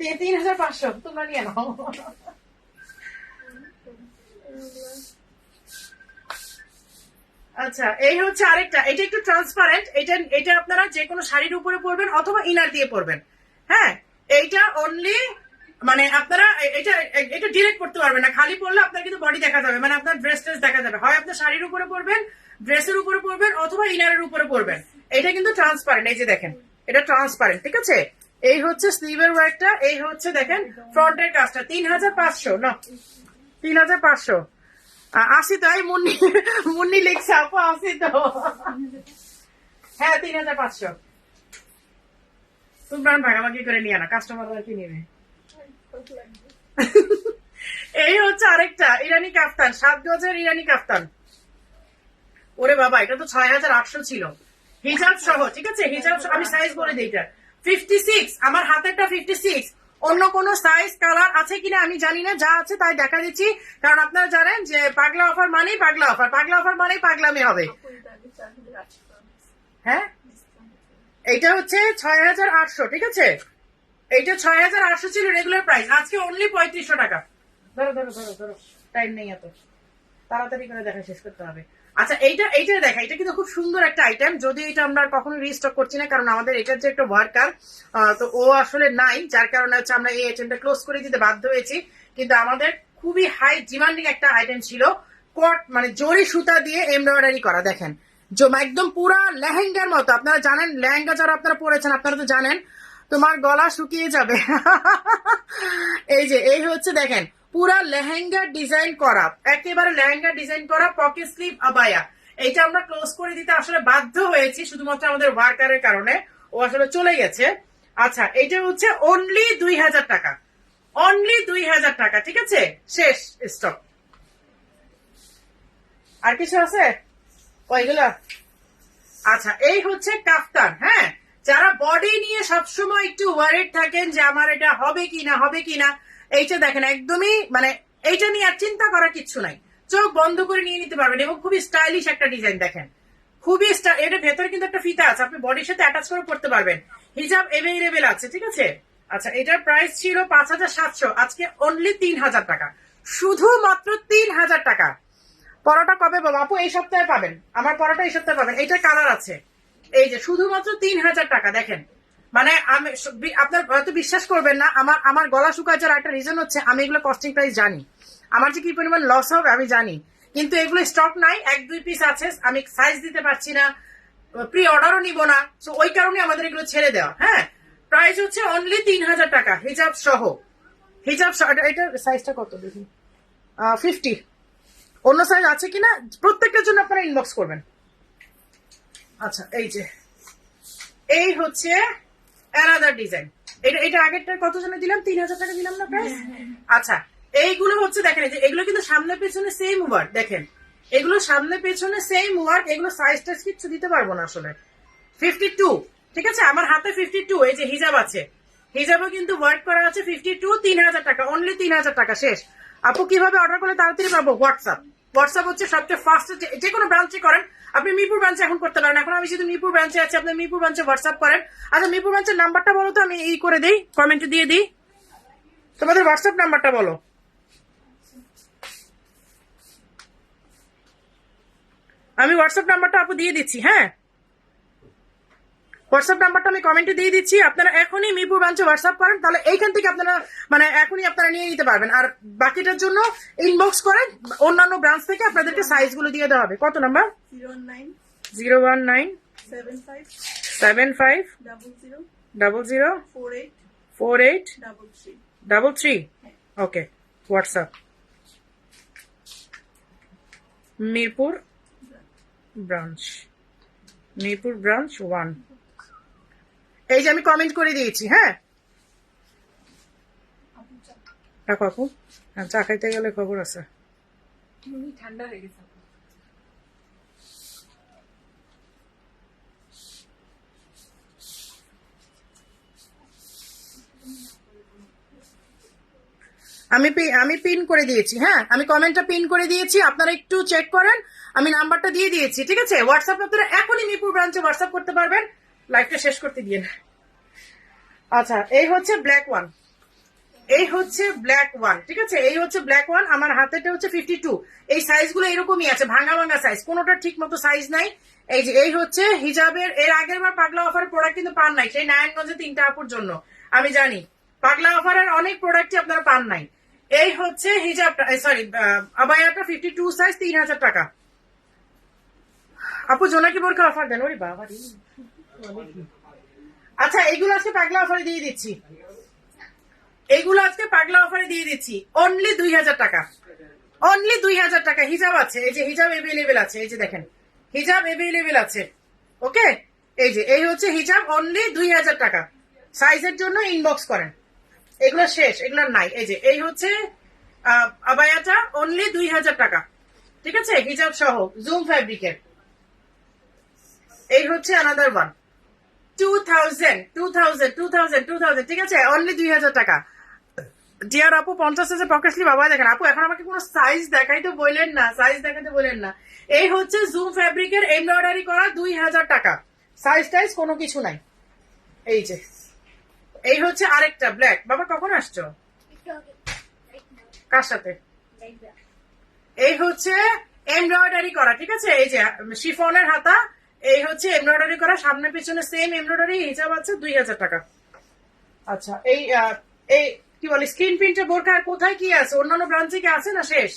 3500 তোমরা নিয়ে নাও। আচ্ছা, এই হচ্ছে আরেকটা, এটা একটু ট্রান্সপারেন্ট, এটা আপনারা যে কোনো শাড়ির উপরে পরবেন অথবা ইনার দিয়ে পরবেন। হ্যাঁ, এইটা অনলি মানে আপনারা এটা ডিরেক্ট করতে পারবেন না, খালি পরলে আপনার কিন্তু বডি দেখা যাবে, মানে আপনার ড্রেস ট্রেস দেখা যাবে। হয় আপনার শাড়ির উপরে পরবেন, ড্রেসের উপরে পরবেন, অথবা ইনারের উপরে পরবেন। এটা কিন্তু ট্রান্সপারেন্ট, এই যে দেখেন এটা ট্রান্সপারেন্ট, ঠিক আছে। এই হচ্ছে স্লিভের ওয়ার্কটা, এই হচ্ছে দেখেন ফ্রন্টের কাজটা, 3500 না 3500। আসি তো, এই মুন্নি লিখছে আপু, আসি তো। হ্যাঁ 3500। তুমি ভাগাভাগি করে নিয়ে না, কাস্টমাররা কি নেবে। এই হচ্ছে আরেকটা ইরানি কাফতান, 7 গজের ইরানি কাফতান। ওরে বাবা, এটা তো 6800 ছিল হিজাব সহ, ঠিক আছে, হিজাব আমি সাইজ বলে দিই, এটা 56, আমার হাতেরটা 56। অন্য কোন সাইজ কালার আছে কিনা আমি জানি না, যা আছে তাই দেখা দিচ্ছি। কারণ আপনারা জানেন যে পাগলা অফার মানেই পাগলা অফার, পাগলা অফার মানেই পাগলামি হবে। হ্যাঁ, এইটা হচ্ছে 6800, ঠিক আছে, এইটা 6800 ছিল রেগুলার প্রাইস, আজকে অনলি 3500 টাকা। ধরো ধরো ধরো ধরো, টাইম নেই এত, তাড়াতাড়ি করে দেখা শেষ করতে হবে। আচ্ছা, এইটা দেখা, এটা কিন্তু খুব সুন্দর একটা আইটেম, যদি এটা আমরা কখনো রিস্টক করছি না, কারণ আমাদের এটার যে একটা ওয়ার্কার, তো ও আসলে নাই, যার কারণে হচ্ছে আমরা এই আইটেমটা ক্লোজ করে দিতে বাধ্য হয়েছি। কিন্তু আমাদের খুবই হাই ডিমান্ডিং একটা আইটেম ছিল, কট মানে জরি সুতা দিয়ে এমব্রয়ডারি করা, দেখেন একদম পুরা লেহেঙ্গার মতো। আপনারা জানেন লেহেঙ্গা যারা আপনারা পরেছেন আপনারা তো জানেন তোমার গলা শুকিয়ে যাবে। এই যে এই হচ্ছে দেখেন পুরা লেহেঙ্গা ডিজাইন করা, একেবারে লেহেঙ্গা ডিজাইন করা পকেট স্লিভ আবায়া। এইটা আমরা ক্লোজ করে দিতে আসলে বাধ্য হয়েছি শুধুমাত্র আমাদের ওয়ার্কারের কারণে, ও আসলে চলে গেছে। আচ্ছা, এইটা হচ্ছে অনলি 2000 টাকা, অনলি 2000 টাকা, ঠিক আছে, শেষ স্টক। আর কিছু আছে ওইগুলা? আচ্ছা, এই হচ্ছে কাফতান। হ্যাঁ, যারা বডি নিয়ে সবসময় একটু ওয়ারিড থাকেন যে আমার এটা হবে কিনা হবে কিনা, এইটা দেখেন একদমই মানে এইটা নিয়ে আর চিন্তা করার কিছু নাই, চোখ বন্ধ করে নিয়ে নিতে পারবেন। এবং খুবই স্টাইলিশ একটা ডিজাইন, দেখেন খুবই এটা ভেতরে কিন্তু একটা ফিতা আছে, আপনি বডির সাথে অ্যাটাচ করে পড়তে পারবেন, হিজাব এভেইলেবল আছে, ঠিক আছে। আচ্ছা, এটার প্রাইস ছিল 5700, আজকে অনলি 3000 টাকা, শুধুমাত্র 3000 টাকা। পরোটা কবে পাবো আপু? এই সপ্তাহে পাবেন, আমার পরোটা এই সপ্তাহে পাবেন। এইটার কালার আছে, এই যে শুধুমাত্র 3000 টাকা। দেখেন মানে আমি আপনার হয়তো বিশ্বাস করবেন না, আমার গলা শুকায় যাওয়ার একটা রিজন হচ্ছে আমি এগুলো কস্টিং প্রাইস জানি, আমার যে কি পরিমাণ লস হবে আমি জানি, কিন্তু এগুলো স্টক নাই, 1-2 পিস আছে, আমি সাইজ দিতে পারছি না, প্রি অর্ডারও নিব না, তো ওই কারণে আমাদের এগুলো ছেড়ে দেওয়া। হ্যাঁ, প্রাইস হচ্ছে অনলি 3000 টাকা হিজাব সহ। হিজাব এটা সাইজটা কত দেখি, 50। অন্য সাইজ আছে কিনা প্রত্যেকটার জন্য আপনারা ইনবক্স করবেন। আচ্ছা, এই যে এই হচ্ছে অ্যানাদার ডিজাইন, এটা আগেরটা কত জন্য দিলাম, 3000 টাকা দিলাম না প্রাইস। আচ্ছা, এইগুলো হচ্ছে দেখেন, এই যে এগুলো কিন্তু সামনে পেছনে সেম ওয়ার্ক, দেখেন এগুলো সামনে পেছনে সেম ওয়ার্ক, এগুলো সাইজ টাইজ কিচ্ছু দিতে পারবো না আসলে। 52, ঠিক আছে, আমার হাতে 52। এই যে হিজাব আছে, হিজাবও কিন্তু ওয়ার্ক করা আছে, 52, 3000 টাকা, অনলি 3000 টাকা, শেষ। আপু কিভাবে অর্ডার করলে তাড়াতাড়ি পাবো? হোয়াটসঅ্যাপ হচ্ছে সবচেয়ে ফার্স্ট, যে কোনো ব্রাঞ্চে করেন, আপনি মিরপুর ব্রাঞ্চে এখন করতে পারেন, এখন আমি শুধু মিরপুর ব্রাঞ্চে আছি, আপনি মিরপুর ব্রাঞ্চে হোয়াটসঅ্যাপ করেন। আচ্ছা, মিরপুর ব্রাঞ্চের নাম্বারটা বলো তো, আমি এই করে দিই, কমেন্টে দিয়ে দিই, তোমাদের হোয়াটসঅ্যাপ নাম্বারটা বলো। আমি হোয়াটসঅ্যাপ নাম্বারটা আপু দিয়ে দিচ্ছি। হ্যাঁ, হোয়াটসঅ্যাপ নাম্বারটা আমি কমেন্টে দিয়ে দিচ্ছি, আপনারা এখনই মিরপুর ব্রাঞ্চে হোয়াটসঅ্যাপ করেন, তাহলে এইখান থেকে আপনারা মানে এখনই আপনারা নিয়ে নিতে পারবেন। আর বাকিটার জন্য ইনবক্স করেন, অন্যান্য ব্রাঞ্চ থেকে আপনাদেরকে সাইজগুলো দিয়ে দেওয়া হবে। কত নাম্বার? 019 75 00 48 33 ওকে হোয়াটসঅ্যাপ মিরপুর ব্রাঞ্চ 1 এই যে আমি কমেন্ট করে দিয়েছি হ্যাঁ রাখো আপু হ্যাঁ চা খাইতে গেলে খবর আছে ঠান্ডা হয়ে গেছে আমি পিন করে দিয়েছি হ্যাঁ আমি কমেন্টটা পিন করে দিয়েছি আপনারা একটু চেক করেন আমি নাম্বারটা দিয়ে দিয়েছি ঠিক আছে হোয়াটসঅ্যাপ আপনারা এখনই মিরপুর ব্রাঞ্চে হোয়াটসঅ্যাপ করতে পারবেন লাইভটা শেষ করতে দিয়ে না আচ্ছা এই হচ্ছে ব্ল্যাক ওয়ান ঠিক আছে এই হচ্ছে ব্ল্যাক ওয়ান আমার হাতেটা হচ্ছে 52 এই সাইজগুলো এরকমই আছে ভাঙা ভাঙা সাইজ কোনোটা ঠিক মতো সাইজ নাই এই যে এই হচ্ছে হিজাবের এর আগের বার পাগলা অফারের প্রোডাক্ট কিন্তু পান নাই সেই নারায়ণগঞ্জে 3টা আপুর জন্য আমি জানি পাগলা অফারের অনেক প্রোডাক্টই আপনারা পান নাই এই হচ্ছে হিজাবটা সরি আবায়াটা 52 সাইজ 3000 টাকা আপু জোনাকি বোরকা অফার দেন ওরে বাবা রে আচ্ছা এইগুলো আজকে পাগলা অফারে দিয়ে দিচ্ছি অনলি 2000 টাকা অনলি 2000 টাকা হিজাব আছে এই যে হিজাব अवेलेबल আছে এই যে দেখেন হিজাব अवेलेबल আছে ওকে এই যে এই হচ্ছে হিজাব অনলি 2000 টাকা সাইজের জন্য ইনবক্স করেন এগুলো শেষ এগুলো নাই এই যে এই হচ্ছে আবায়াটা অনলি 2000 টাকা ঠিক আছে হিজাব সহ জুম ফ্যাব্রিকের এই হচ্ছে আনাদার ওয়ান 2000 ঠিক আছে অনলি 2000 টাকা ডিয়ার আপু 50,000 পকেটলি বাবা দেখেন আপু এখন আমাকে কোনো সাইজ দেখাইতে বললেন না এই হচ্ছে জুম ফ্যাব্রিকের এমব্রয়ডারি করা 2000 টাকা সাইজ টাইজ কোনো কিছু নাই এই যে এই হচ্ছে আরেকটা ব্ল্যাক বাবা কখন আসছো কার সাথে এই হচ্ছে এমব্রয়ডারি করা ঠিক আছে এই যে শিফনের হাতা এই হচ্ছে এমব্রয়ডারি করা সামনে পিছনে সেম এমব্রয়ডারি হিসাব আছে 2000 টাকা আচ্ছা এই এই কি বলে স্ক্রিন প্রিন্টের বোরকা কোথায় কি আছে অন্যান্য ব্রাঞ্চে কি আছে না শেষ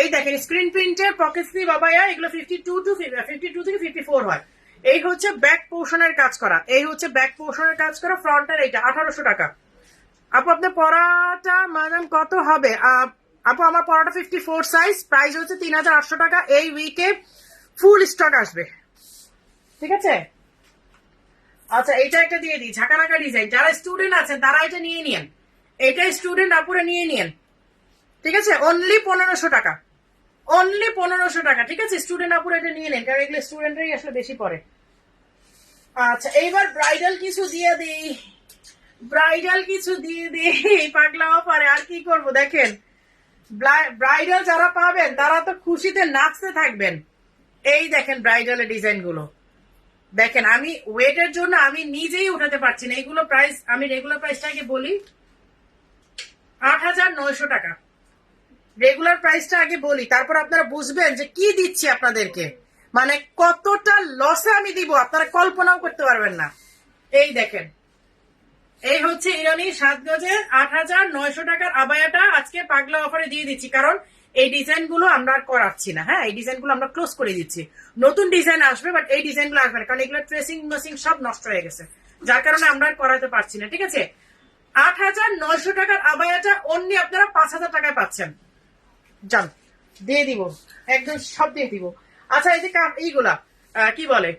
এই দেখেন স্ক্রিন প্রিন্টের পকেটসি বাবায়া এগুলো 52 থেকে 54 হয় এই হচ্ছে ব্যাক পোর্শনের কাজ করা ফ্রন্টের এইটা 1800 টাকা আপু আপনার পরাটা ম্যাডাম কত হবে আপু আমার পরাটা 54 সাইজ প্রাইস হচ্ছে 3800 টাকা এই উইকে ফুল স্টক আসবে ঠিক আছে আচ্ছা এইটা একটা দিয়ে দিই ঝাঁকানাকা ডিজাইন যারা স্টুডেন্ট আছেন তারা এটা নিয়ে নিন এটা স্টুডেন্ট আপুরে নিয়ে নিন ঠিক আছে অনলি 1500 টাকা ঠিক আছে স্টুডেন্ট আপুরে এটা নিয়ে নিন কারণ এগুলো স্টুডেন্টরাই আসলে বেশি পড়ে আচ্ছা এইবার ব্রাইডাল কিছু দিয়ে দিই পাগলা অফারে আর কি করব দেখেন ব্রাইডাল যারা পাবেন তারা তো খুশিতে নাচতে থাকবেন এই দেখেন ব্রাইডালের ডিজাইন গুলো দেখেন আমি ওয়েটের জন্য আমি নিজেই উঠাতে পারছি না এইগুলো প্রাইস আমি রেগুলার প্রাইসটাকে বলি 8900 টাকা রেগুলার প্রাইসটা আগে বলি তারপর আপনারা বুঝবেন যে কি দিচ্ছি আপনাদেরকে মানে কতটা লসে আমি দিব আপনারা কল্পনাও করতে পারবেন না এই দেখেন এই হচ্ছে ইরানি 7 গজের 8900 টাকার আবায়াটা আজকে পাগলা অফারে দিয়ে দিচ্ছি কারণ এই ডিজাইন গুলো আমরা আর করাচ্ছি না হ্যাঁ এই ডিজাইন গুলো আমরা ক্লোজ করে দিচ্ছি নতুন ডিজাইন আসবে বাট এই ডিজাইন গুলো আসবে না কারণ এগুলো ট্রেসিং মেসিং সব নষ্ট হয়ে গেছে যার কারণে আমরা আর করাতে পারছি না ঠিক আছে 8900 টাকার আবায়াটা অনলি আপনারা 5000 টাকায় পাচ্ছেন যান দিয়ে দিব একদম সব দিয়ে দিব আচ্ছা এই যে এইগুলা কি বলে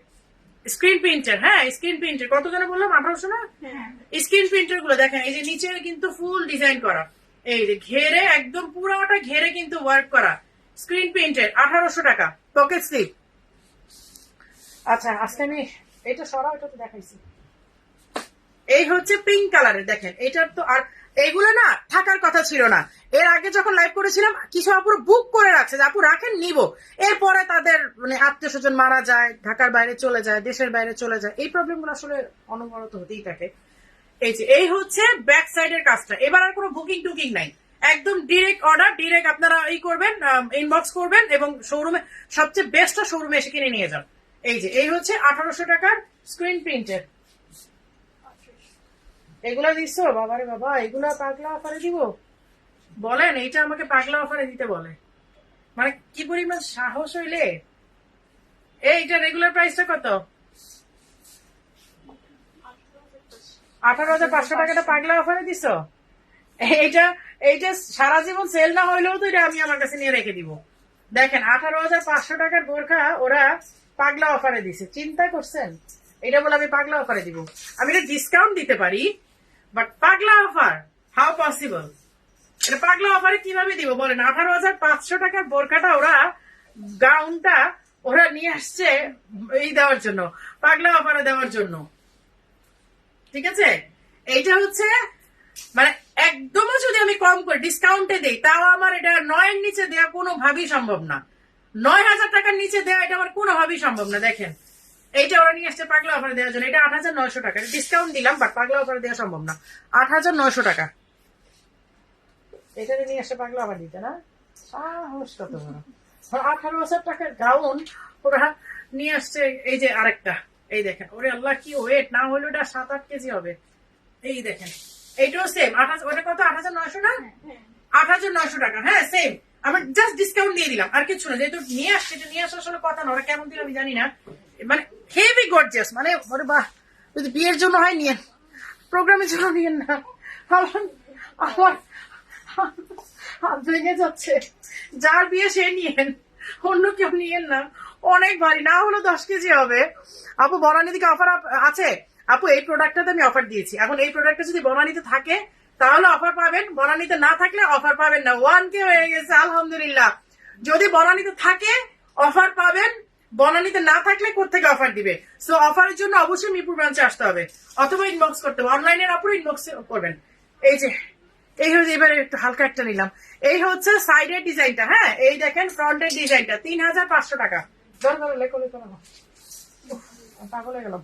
স্ক্রিন প্রিন্টার হ্যাঁ স্ক্রিন প্রিন্টার কত জনে বললাম 1800 না স্ক্রিন প্রিন্টার গুলো দেখেন এই যে নিচে কিন্তু ফুল ডিজাইন করা এই যে ঘেরে একদম পুরোটা ঘেরে কিন্তু ওয়ার্ক করা স্ক্রিন প্রিন্টের 1800 টাকা পকেট স্লিপ আচ্ছা আজকে আমি এটা সরাও এটা তো দেখাইছি এই হচ্ছে পিঙ্ক কালারের দেখেন এটার তো আর এইগুলো না থাকার কথা ছিল না এর আগে যখন লাইভ করেছিলাম কিছু আপুর বুক করে রাখছে যে আপু রাখেন নিব এরপরে তাদের মানে আত্মীয় স্বজন মারা যায় ঢাকার বাইরে চলে যায় দেশের বাইরে চলে যায় এই প্রবলেমগুলো আসলে অনবরত হতেই থাকে এই যে এই হচ্ছে ব্যাক সাইডের কাজটা এবার আর কোনো বুকিং টুকিং নাই একদম ডিরেক্ট অর্ডার ডিরেক্ট আপনারা এই করবেন ইনবক্স করবেন এবং শোরুমে সবচেয়ে বেস্টটা শোরুমে এসে কিনে নিয়ে যান এই যে এই হচ্ছে 1800 টাকার স্ক্রিন প্রিন্টের এগুলা দিচ্ছ বাবারে বাবা এগুলা পাগলা অফারে দিব বলেন এইটা আমাকে পাগলা অফারে দিতে বলে মানে কি পরিমাণ সাহস হইলে এইটা রেগুলার প্রাইসটা কত? 18,500 টাকাটা পাগলা অফারে দিছো। এইটা এইটা সারা জীবন সেল না হইলেও তো এটা আমি আমার কাছে নিয়ে রেখে দিব। দেখেন 18,500 টাকার বোরখা ওরা পাগলা অফারে দিছে, চিন্তা করছেন? এটা বলে আমি পাগলা অফারে দিব? আমি এটা ডিসকাউন্ট দিতে পারি, বাট পাগলা অফার হাউ পসিবল? এটা পাগলা অফারে কিভাবে দিব বলেন? 18,500 টাকার বোরখাটা ওরা, গাউনটা ওরা নিয়ে আসছে এই দেওয়ার জন্য, পাগলা অফারে দেওয়ার জন্য। ঠিক আছে, এইটা হচ্ছে মানে একদমও যদি আমি কম করে ডিসকাউন্টে দেই, তাও আমার এটা 9 এর নিচে দেওয়া কোনোভাবেই সম্ভব না। 9,000 টাকার নিচে দেওয়া এটা আমার কোনোভাবেই সম্ভব না। দেখেন এইটা ওরা নিয়ে আসছে পাগলা অফারে দেওয়ার জন্য। এটা 8,900 টাকা, ডিসকাউন্ট দিলাম, বাট পাগলা অফারে দেওয়া সম্ভব না। 8,900 টাকা এটা নিয়ে আসছে পাগলা অফার দিতে, না সাহস কত বড়! 18,000 টাকার গাউন ওরা নিয়ে আসছে। এই যে আরেকটা, এই দেখেন, ওরে আল্লাহ কি ওয়েট! না হলে ওটা 7-8 কেজি হবে। এই দেখেন, এইটাও সেম। ওটা কত? 8,900 না? 8,900 টাকা। হ্যাঁ সেম। আমার জাস্ট ডিসকাউন্ট দিয়ে দিলাম, আর কিছু না। যেহেতু নিয়ে আসছে, এটা নিয়ে আসা আসলে কথা না, ওরা কেমন দিল আমি জানি না। মানে হেভি গর্জিয়াস, মানে ওরে বাহ! যদি বিয়ের জন্য হয় নিয়েন, প্রোগ্রামের জন্য নিয়েন না। আমার আমার হাত ভেঙে যাচ্ছে। যার বিয়ে সে নিয়েন, অন্য কেউ নিয়েন না। অনেক ভারী, না হলো 10 কেজি হবে। আপু বনানী থেকে অফার আছে? আপু এই প্রোডাক্টটাতে আমি অফার দিয়েছি। এখন এই প্রোডাক্টটা যদি বনানীতে থাকে তাহলে অফার পাবেন, বনানীতে না থাকলে অফার পাবেন না। 1K হয়ে গেছে, আলহামদুলিল্লাহ। যদি বনানীতে থাকে অফার পাবেন, বনানীতে না থাকলে কোথেকে অফার দিবে? সো অফারের জন্য অবশ্যই মিরপুর ব্রাঞ্চে আসতে হবে, অথবা ইনবক্স করতে হবে। অনলাইনের আপুর ইনবক্স করবেন। এই যে এই হচ্ছে, এবারে একটু হালকা একটা নিলাম। এই হচ্ছে সাইডের ডিজাইনটা। হ্যাঁ এই দেখেন ফ্রন্টের ডিজাইনটা 3,500 টাকা। পাগল হয়ে গেলাম।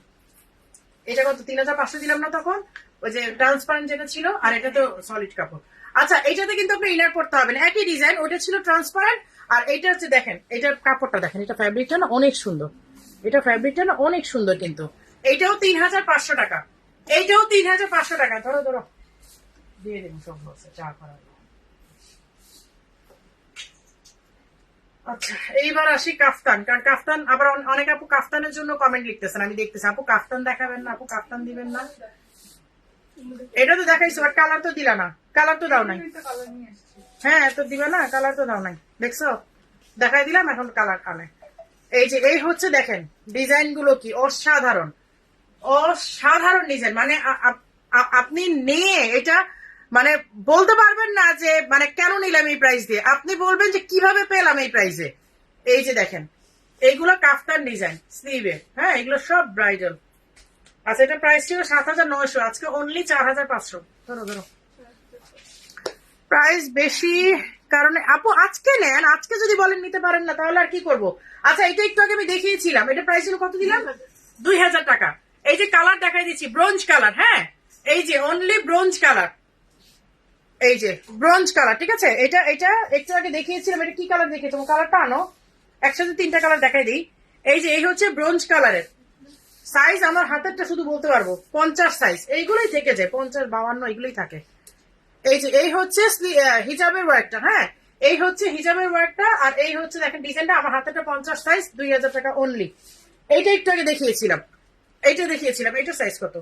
এটা কত? 3,500 দিলাম না তখন? ওই যে ট্রান্সপারেন্ট যেটা ছিল, আর এটা তো সলিড কাপড়। আচ্ছা এইটাতে কিন্তু আপনি ইনার পড়তে হবে না, একই ডিজাইন। ওটা ছিল ট্রান্সপারেন্ট, আর এইটা হচ্ছে দেখেন, এটার কাপড়টা দেখেন, এটা ফ্যাব্রিকটা না অনেক সুন্দর। এটা ফ্যাব্রিকটা না অনেক সুন্দর, কিন্তু এইটাও 3,500 টাকা। এইটাও 3,500 টাকা। ধরো ধরো দিয়ে দিন, সব বলছে চা করার। আচ্ছা এইবার আসি কাফতান। কারণ কাফতান আবার অনেক আপু কাফতানের জন্য কমেন্ট লিখতেছেন, আমি দেখতেছি। আপু কাফতান দেখাবেন না? আপু কাফতান দিবেন না? এটা তো দেখাইছো, বাট কালার তো দিলা না। কালার তো দাও নাই। হ্যাঁ তো দিবে না, কালার তো দাও নাই। দেখছো, দেখাই দিলাম, এখন কালার আনে। এই যে এই হচ্ছে দেখেন ডিজাইন গুলো কি অসাধারণ, অসাধারণ ডিজাইন। মানে আপনি নিয়ে এটা মানে বলতে পারবেন না যে মানে কেন নিলাম এই প্রাইস দিয়ে, আপনি বলবেন যে কিভাবে পেলাম এই প্রাইসে। এই যে দেখেন এইগুলো কাফতান ডিজাইন স্লিভে। হ্যাঁ এগুলো সব ব্রাইডাল। আচ্ছা এটা প্রাইস ছিল 7,900, আজকে অনলি 4,500। ধরো ধরো, প্রাইস বেশি কারণে আপু আজকে নেন, আজকে যদি বলেন নিতে পারেন না তাহলে আর কি করব। আচ্ছা এটা একটু আগে আমি দেখিয়েছিলাম, এটা প্রাইস ছিল কত দিলাম? 2,000 টাকা। এই যে কালার দেখাই দিচ্ছি, ব্রোঞ্জ কালার। হ্যাঁ এই যে অনলি ব্রোঞ্জ কালার, এই যে ব্রোঞ্জ কালার। ঠিক আছে, এটা এটা একটু আগে দেখিয়েছিলাম। এটা কি কালার দেখিয়েছি? কালারটা আনো, একসাথে 3টা কালার দেখাই দিই। এই যে এই হচ্ছে ব্রোঞ্জ কালারের। সাইজ আমার হাতেরটা শুধু বলতে পারবো 50 সাইজ, এইগুলোই থেকে যায়, 50, 52 এগুলোই থাকে। এই যে এই হচ্ছে হিজাবের ওয়ার্কটা। হ্যাঁ এই হচ্ছে হিজাবের ওয়ার্কটা, আর এই হচ্ছে দেখেন ডিজাইনটা। আমার হাতেরটা 50 সাইজ, 2,000 টাকা অনলি। এইটা একটু আগে দেখিয়েছিলাম, এইটা দেখিয়েছিলাম। এইটার সাইজ কত?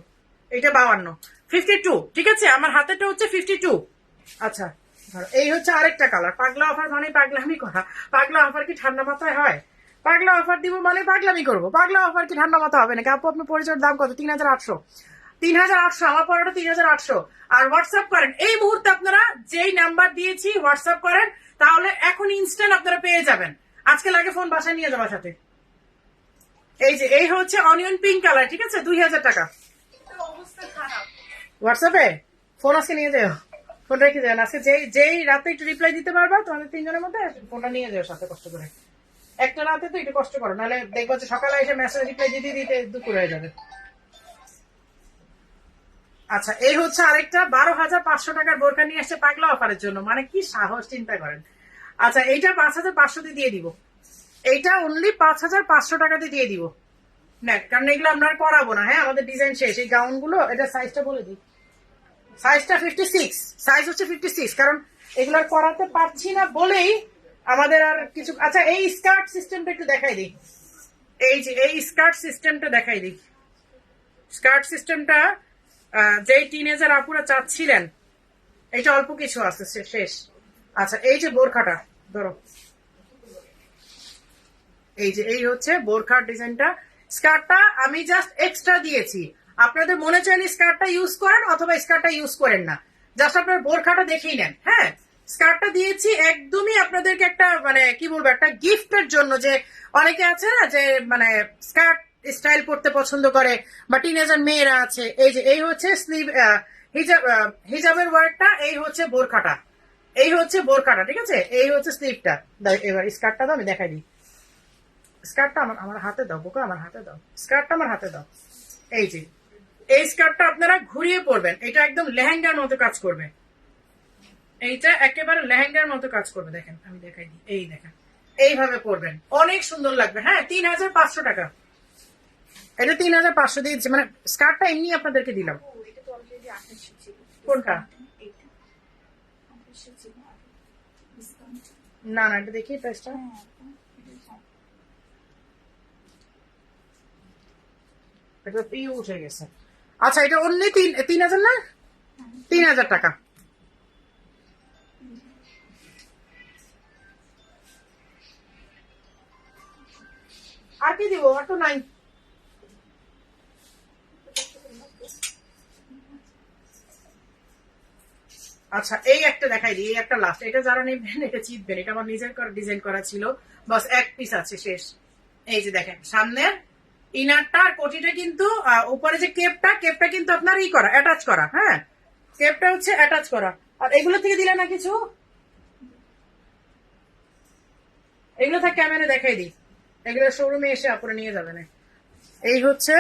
এটা 52, 52। ঠিক আছে, আমার হাতেরটা হচ্ছে 52। আচ্ছা এই হচ্ছে আরেকটা কালার। পাগলা অফার মানে পাগলামি করা। পাগলা অফার কি ঠান্ডা মাথায় হয়? পাগলা অফার দিব মানে পাগলামি করবো। পাগলা অফার কি ঠান্ডা মাথা হবে নাকি? আপু আপনার পরিচয়ের দাম কত? 3,800। 3,800 আমার পড়াটা 3,800। আর হোয়াটসঅ্যাপ করেন এই মুহূর্তে, আপনারা যেই নাম্বার দিয়েছি হোয়াটসঅ্যাপ করেন, তাহলে এখন ইনস্ট্যান্ট আপনারা পেয়ে যাবেন। আজকে লাগে ফোন বাসায় নিয়ে যাওয়ার সাথে। এই যে এই হচ্ছে অনিয়ন পিঙ্ক কালার। ঠিক আছে, 2,000 টাকা। অবস্থা খারাপ। হোয়াটসঅ্যাপে ফোন আজকে নিয়ে যাও, ফোন রেখে যান। আজকে যেই রাতে একটু রিপ্লাই দিতে পারবা তোমাদের 3জনের মধ্যে, ফোনটা নিয়ে যাও সাথে কষ্ট করে। একটা রাতে তো একটু কষ্ট করো, নাহলে দেখবো যে সকালে এসে মেসেজ রিপ্লাই দিতে দিতে দুপুর হয়ে যাবে। আচ্ছা এই হচ্ছে আরেকটা 12,500 টাকার বোরকা নিয়ে আসছে পাগলা অফারের জন্য। মানে কি সাহস, চিন্তা করেন। আচ্ছা এইটা 5,500 দিয়ে দিব। এইটা অনলি 5,500 টাকাতে দিয়ে দিব। না কারণ এগুলো আমরা আর করাবো না। হ্যাঁ আমাদের ডিজাইন শেষ। এই গাউন গুলো, এটা সাইজটা বলে দিই। সাইজটা 56, সাইজ হচ্ছে 56। কারণ এগুলো আর করাতে পারছি না বলেই আমাদের আর কিছু। আচ্ছা এই স্কার্ট সিস্টেমটা একটু দেখাই দিই। এই যে এই স্কার্ট সিস্টেমটা দেখাই দিই। স্কার্ট সিস্টেমটা যেই টিনেজার আপুরা চাচ্ছিলেন, এটা অল্প কিছু আছে, শেষ। আচ্ছা, এই যে বোরখাটা ধরো, এই যে এই হচ্ছে বোরখার ডিজাইনটা। স্কার্টটা আমি জাস্ট এক্সট্রা দিয়েছি, আপনাদের মনে চাইলে স্কার্টটা ইউজ করেন অথবা স্কার্টটা ইউজ করেন না, জাস্ট আপনার বোরখাটা দেখেই নেন। হ্যাঁ, স্কার্টটা দিয়েছি একদমই আপনাদেরকে একটা মানে কি বলবো, একটা গিফটের জন্য। যে অনেকে আছে না যে মানে স্কার্ট স্টাইল করতে পছন্দ করে, বা টিনেজার মেয়েরা আছে। এই যে এই হচ্ছে স্লিভ, হিজাবের ওয়ার্কটা, এই হচ্ছে বোরখাটা, এই হচ্ছে বোরখাটা, ঠিক আছে? এই হচ্ছে স্লিভটা। এবার স্কার্টটা দাও, আমি দেখাই দিই। স্কার্টটা আমার আমার হাতে দাও বোকা, আমার হাতে দাও স্কার্টটা, আমার হাতে দাও। এই যে এই স্কার্টটা আপনারা ঘুরিয়ে পরবেন, এটা একদম লেহেঙ্গার মতো কাজ করবে। এইটা একেবারে লেহেঙ্গার মতো কাজ করবে। দেখেন, আমি দেখাই দিই, এই দেখেন, এইভাবে পরবেন, অনেক সুন্দর লাগবে। হ্যাঁ, 3500 টাকা। এটা 3500 দিয়েছি, মানে স্কার্টটা এমনি আপনাদেরকে দিলাম। ও, এটা তো অলরেডি 2800 ছিল। কোনটা? এইটা 2800 ছিল আর ডিসকাউন্ট। না না, এটা দেখি প্রাইসটা। এটা পিউ উঠে গেছে। আচ্ছা, এটা অনলি 3000 না, 3000 টাকা। আর কি দিব? আর তো নাই। আচ্ছা, এই একটা দেখাই দিই, এই একটা লাস্ট। এটা যারা নেবেন এটা জিতবেন, এটা আমার নিজের ডিজাইন করা ছিল, বাস এক পিস আছে, শেষ। এই যে দেখেন, সামনের ইনারটা আর কোটিটা কিন্তু উপরে যে কেপটা, কেপটা কিন্তু আপনার ই করা, অ্যাটাচ করা। হ্যাঁ, কেপটা হচ্ছে অ্যাটাচ করা। আর এগুলো থেকে দিলে না কিছু, এগুলো থেকে ক্যামেরা দেখাই দিই, এগুলো শোরুমে এসে আপনারা নিয়ে যাবেন। এই হচ্ছে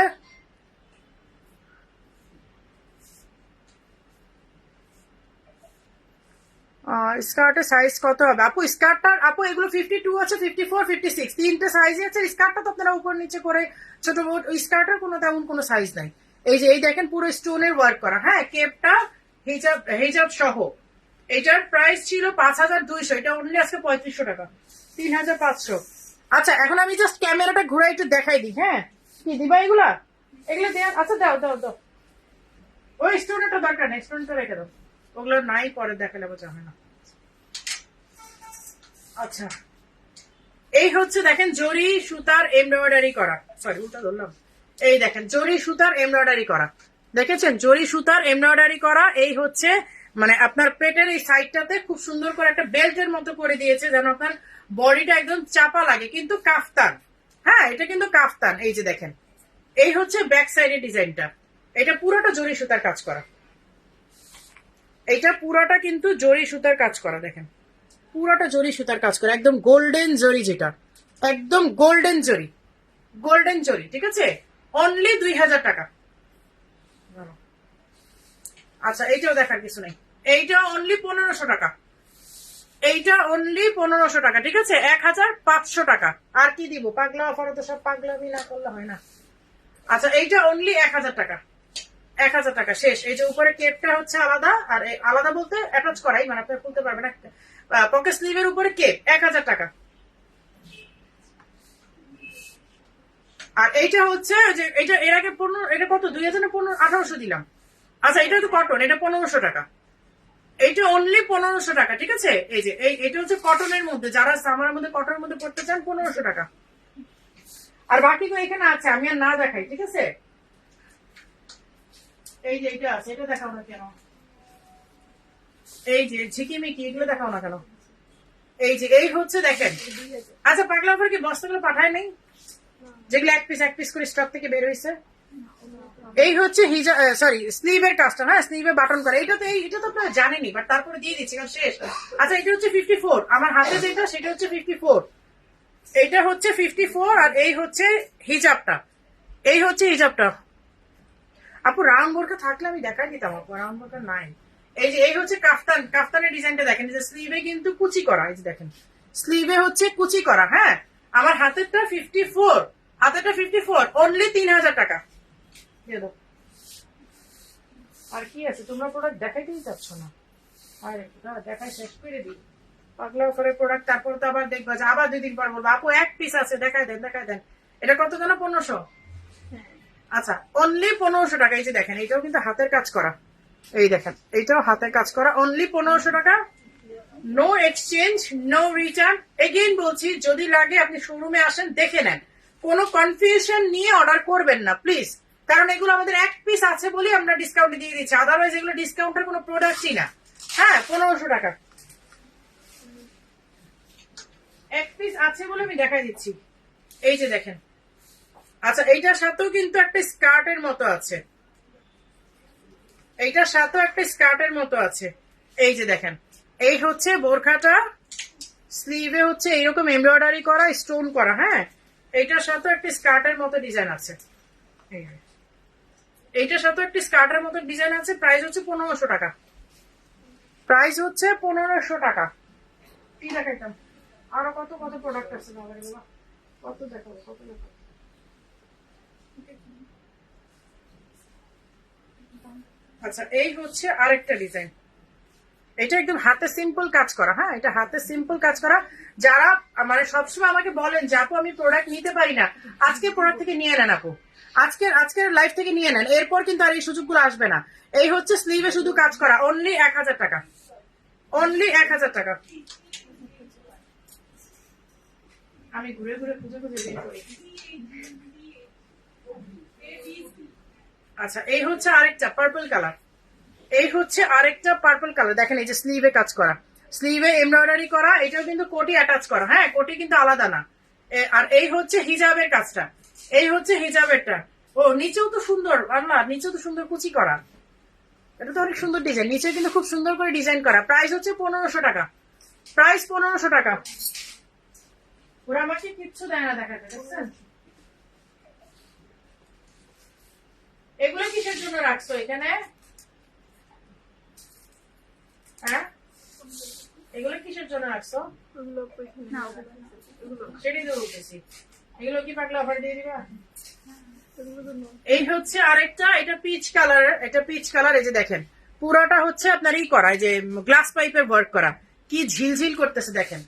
স্কার্টের সাইজ কত হবে আপু? স্কার্টটার আপু এগুলো 52 আছে, 54, 56, তিনটে সাইজই আছে। স্কার্টটা তো আপনারা উপর নিচে করে ছোট বড়, স্কার্টের কোনো তেমন কোনো সাইজ নাই। এই যে এই দেখেন, পুরো স্টোনের ওয়ার্ক করা। হ্যাঁ, কেপটা হিজাব হিজাব সহ। এটার প্রাইস ছিল 5200, এটা অনলি আজকে 3500 টাকা, 3500। আচ্ছা, এখন আমি জাস্ট ক্যামেরাটা ঘুরাই একটু দেখাই দিই। হ্যাঁ, কি দিবা এগুলা? এগুলো দেয়া, আচ্ছা দাও দাও দাও। ওই স্টোনটা দরকার নেই, স্টোনটা রেখে দাও, ওগুলো নাই, পরে দেখালে যাবে না। আচ্ছা, এই হচ্ছে দেখেন জরি সুতার এমব্রয়ডারি করা, সরি উল্টা ধরলাম। এই দেখেন জরি সুতার এমব্রয়ডারি করা, দেখেছেন? জরি সুতার এমব্রয়ডারি করা। এই হচ্ছে মানে আপনার পেটের এই সাইডটাতে খুব সুন্দর করে একটা বেল্টের মতো করে দিয়েছে, যেন আপনার বডিটা একদম চাপা লাগে, কিন্তু কাফতান। হ্যাঁ, এটা কিন্তু কাফতান। এই যে দেখেন, এই হচ্ছে ব্যাক সাইডের ডিজাইনটা, এটা পুরোটা জরি সুতার কাজ করা, এটা পুরোটা কিন্তু জরি সুতার কাজ করা। দেখেন, পুরোটা জরি সুতার কাজ করা, একদম গোল্ডেন জরি, যেটা একদম গোল্ডেন জরি, গোল্ডেন জরি, ঠিক আছে? অনলি 2000 টাকা। আচ্ছা, এইটাও দেখার কিছু নেই, এইটা অনলি 1500 টাকা, এইটা অনলি 1500 টাকা, ঠিক আছে? 1500 টাকা। আর কি দিব? পাগলা অফার, তো সব পাগলামি না করলে হয় না। আচ্ছা, এইটা অনলি 1000 টাকা, 1000 টাকা, শেষ। এই যে উপরে কেপটা হচ্ছে আলাদা, আর আলাদা বলতে অ্যাটাচ করাই, মানে আপনি খুলতে পারবেন না। পকেট স্লিভের উপরে কেপ, 1000 টাকা। আর এইটা হচ্ছে যে এটা এর আগে 15, এটা কত 2015, 1800 দিলাম। আচ্ছা, এটা তো কটন, এটা 1500 টাকা, এইটা অনলি 1500 টাকা, ঠিক আছে? এই যে এটা হচ্ছে কটনের মধ্যে, যারা সামারের মধ্যে কটনের মধ্যে পড়তে চান 1500 টাকা। আর বাকি তো এখানে আছে, আমি আর না দেখাই, ঠিক আছে? এই যে এটা আছে, এটা দেখাও না কেন? এই যে ঝিকিমিকি, এগুলো দেখাও না কেন? এই যে এই হচ্ছে দেখেন। আচ্ছা, পাগলা অফার কি বস্তাগুলো পাঠায় নাই, যেগুলো এক পিস করে স্টক থেকে বের হয়েছে? এই হচ্ছে সরি স্লিভের কাজটা। হ্যাঁ, স্লিভে বাটন করা, এটা তো আপনারা জানেনি, বাট তারপরে দিয়ে দিচ্ছি কারণ শেষ। আচ্ছা, এটা হচ্ছে 54, আমার হাতে যেটা সেটা হচ্ছে 54, এইটা হচ্ছে 54। আর এই হচ্ছে হিজাবটা, এই হচ্ছে হিজাবটা। আপু রাউন্ড বোরকা থাকলে আমি দেখাই দিতাম, আপু রাউন্ড বোরকা নাই। এই যে এই হচ্ছে কাফতান, কাফতানের ডিজাইনটা দেখেন, যে স্লিভে কিন্তু কুচি করা, এই যে দেখেন স্লিভে হচ্ছে কুচি করা। হ্যাঁ, আমার হাতেরটা 54, হাতেরটা 54, অনলি 3000 টাকা দিয়ে দাও। আর কি আছে? তোমরা প্রোডাক্ট দেখাইতেই চাচ্ছ না, আরে দেখাই শেষ করে দিই। পাগলা করে প্রোডাক্ট, তারপর তো আবার দেখবা যে আবার 2 দিন পর বলবো আপু এক পিস আছে, দেখাই দেন দেখাই দেন। এটা কত যেন 1500? হ্যাঁ আচ্ছা, অনলি 1500 টাকা। এই যে দেখেন, এটাও কিন্তু হাতের কাজ করা। এই দেখেন, এইটাও হাতের কাজ করা, অনলি 1500 টাকা। No exchange, no return. Again বলছি, যদি লাগে আপনি শোরুমে আসেন, দেখে নেন। কোনো কনফিউশন নিয়ে অর্ডার করবেন না প্লিজ, কারণ এগুলো আমাদের এক পিস আছে বলে আমরা ডিসকাউন্ট দিয়ে দিচ্ছি, আদারওয়াইজ এগুলো ডিসকাউন্টের কোনো প্রোডাক্টই না। হ্যাঁ, 1500 টাকা এক পিস আছে বলে আমি দেখাই দিচ্ছি। এই যে দেখেন। আচ্ছা, এইটার সাথেও কিন্তু একটা স্কার্টের মতো আছে, এইটার সাথেও একটা স্কার্টের মতো আছে। এই যে দেখেন, এই হচ্ছে বোরখাটা, স্লিভে হচ্ছে এইরকম এমব্রয়ডারি করা, স্টোন করা। হ্যাঁ, এইটার সাথেও একটা স্কার্টের মতো ডিজাইন আছে, এইটার সাথেও একটা স্কার্টের মতো ডিজাইন আছে। প্রাইস হচ্ছে 1500 টাকা, প্রাইস হচ্ছে 1500 টাকা। কি দেখাইতাম, আরো কত কত প্রোডাক্ট আছে বাবা, কত দেখো, কত দেখো। আচ্ছা, এই হচ্ছে আরেকটা ডিজাইন, এটা একদম হাতে সিম্পল কাজ করা। হ্যাঁ, এটা হাতে সিম্পল কাজ করা। যারা মানে সবসময় আমাকে বলেন যে আপু আমি প্রোডাক্ট নিতে পারি না, আজকে প্রোডাক্ট থেকে নিয়ে নেন আপু, আজকের লাইফ থেকে নিয়ে নেন, এরপর কিন্তু আর এই সুযোগগুলো আসবে না। এই হচ্ছে স্লিভে শুধু কাজ করা, অনলি 1000 টাকা, অনলি 1000 টাকা। আমি ঘুরে ঘুরে খুঁজে খুঁজে বের করি। আচ্ছা, এই হচ্ছে আরেকটা পার্পল কালার, এই হচ্ছে আরেকটা পার্পল কালার। দেখেন, এই যে স্লিভে কাজ করা, স্লিভে এমব্রয়ডারি করা, এটাও কিন্তু কোটি অ্যাটাচ করা। হ্যাঁ, কোটি কিন্তু আলাদা না। আর এই হচ্ছে হিজাবের কাজটা, এই হচ্ছে হিজাবেরটা। ও, নিচেও তো সুন্দর, আল্লাহ, নিচেও তো সুন্দর কুচি করা। এটা তো অনেক সুন্দর ডিজাইন, নিচে কিন্তু খুব সুন্দর করে ডিজাইন করা। প্রাইস হচ্ছে 1500 টাকা, প্রাইস 1500 টাকা। ওরা আমাকে কিচ্ছু দেয় না দেখাতে, দেখছেন? এগুলো কিসের জন্য রাখছো এখানে? হ্যাঁ, এগুলো কিসের জন্য রাখছো? সেটাই তো বলতেছি, এগুলো কি পাগলা অফার দিয়ে দিবা? এই হচ্ছে আরেকটা, এটা পিচ কালার, এটা পিচ কালার। এই যে দেখেন, পুরাটা হচ্ছে আপনার ই করা, এই যে গ্লাস পাইপের ওয়ার্ক করা, কি ঝিলঝিল করতেছে দেখেন,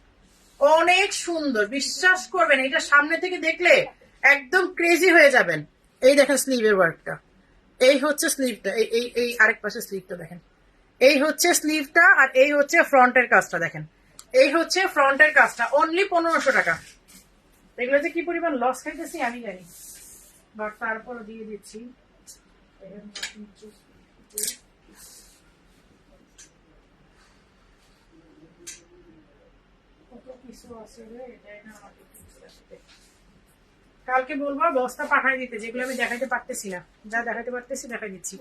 অনেক সুন্দর। বিশ্বাস করবেন, এটা সামনে থেকে দেখলে একদম ক্রেজি হয়ে যাবেন। এই দেখেন স্লিভের ওয়ার্কটা, এই হচ্ছে স্লিভটা, এই এই আরেক পাশে স্লিভটা দেখেন, এই হচ্ছে স্লিভটা, আর এই হচ্ছে ফ্রন্টের কাজটা দেখেন, এই হচ্ছে ফ্রন্টের কাজটা। অনলি 1500 টাকা। এগুলো যে কি পরিমাণ লস খাইতেছি আমি জানি, বাট তারপরও দিয়ে দিচ্ছি। কালকে বলবো বস্তা পাঠাই দিতে, যেগুলো আমি দেখাইতে পারতেছি না, যা দেখাতে পারতেছি দেখাই দিচ্ছি।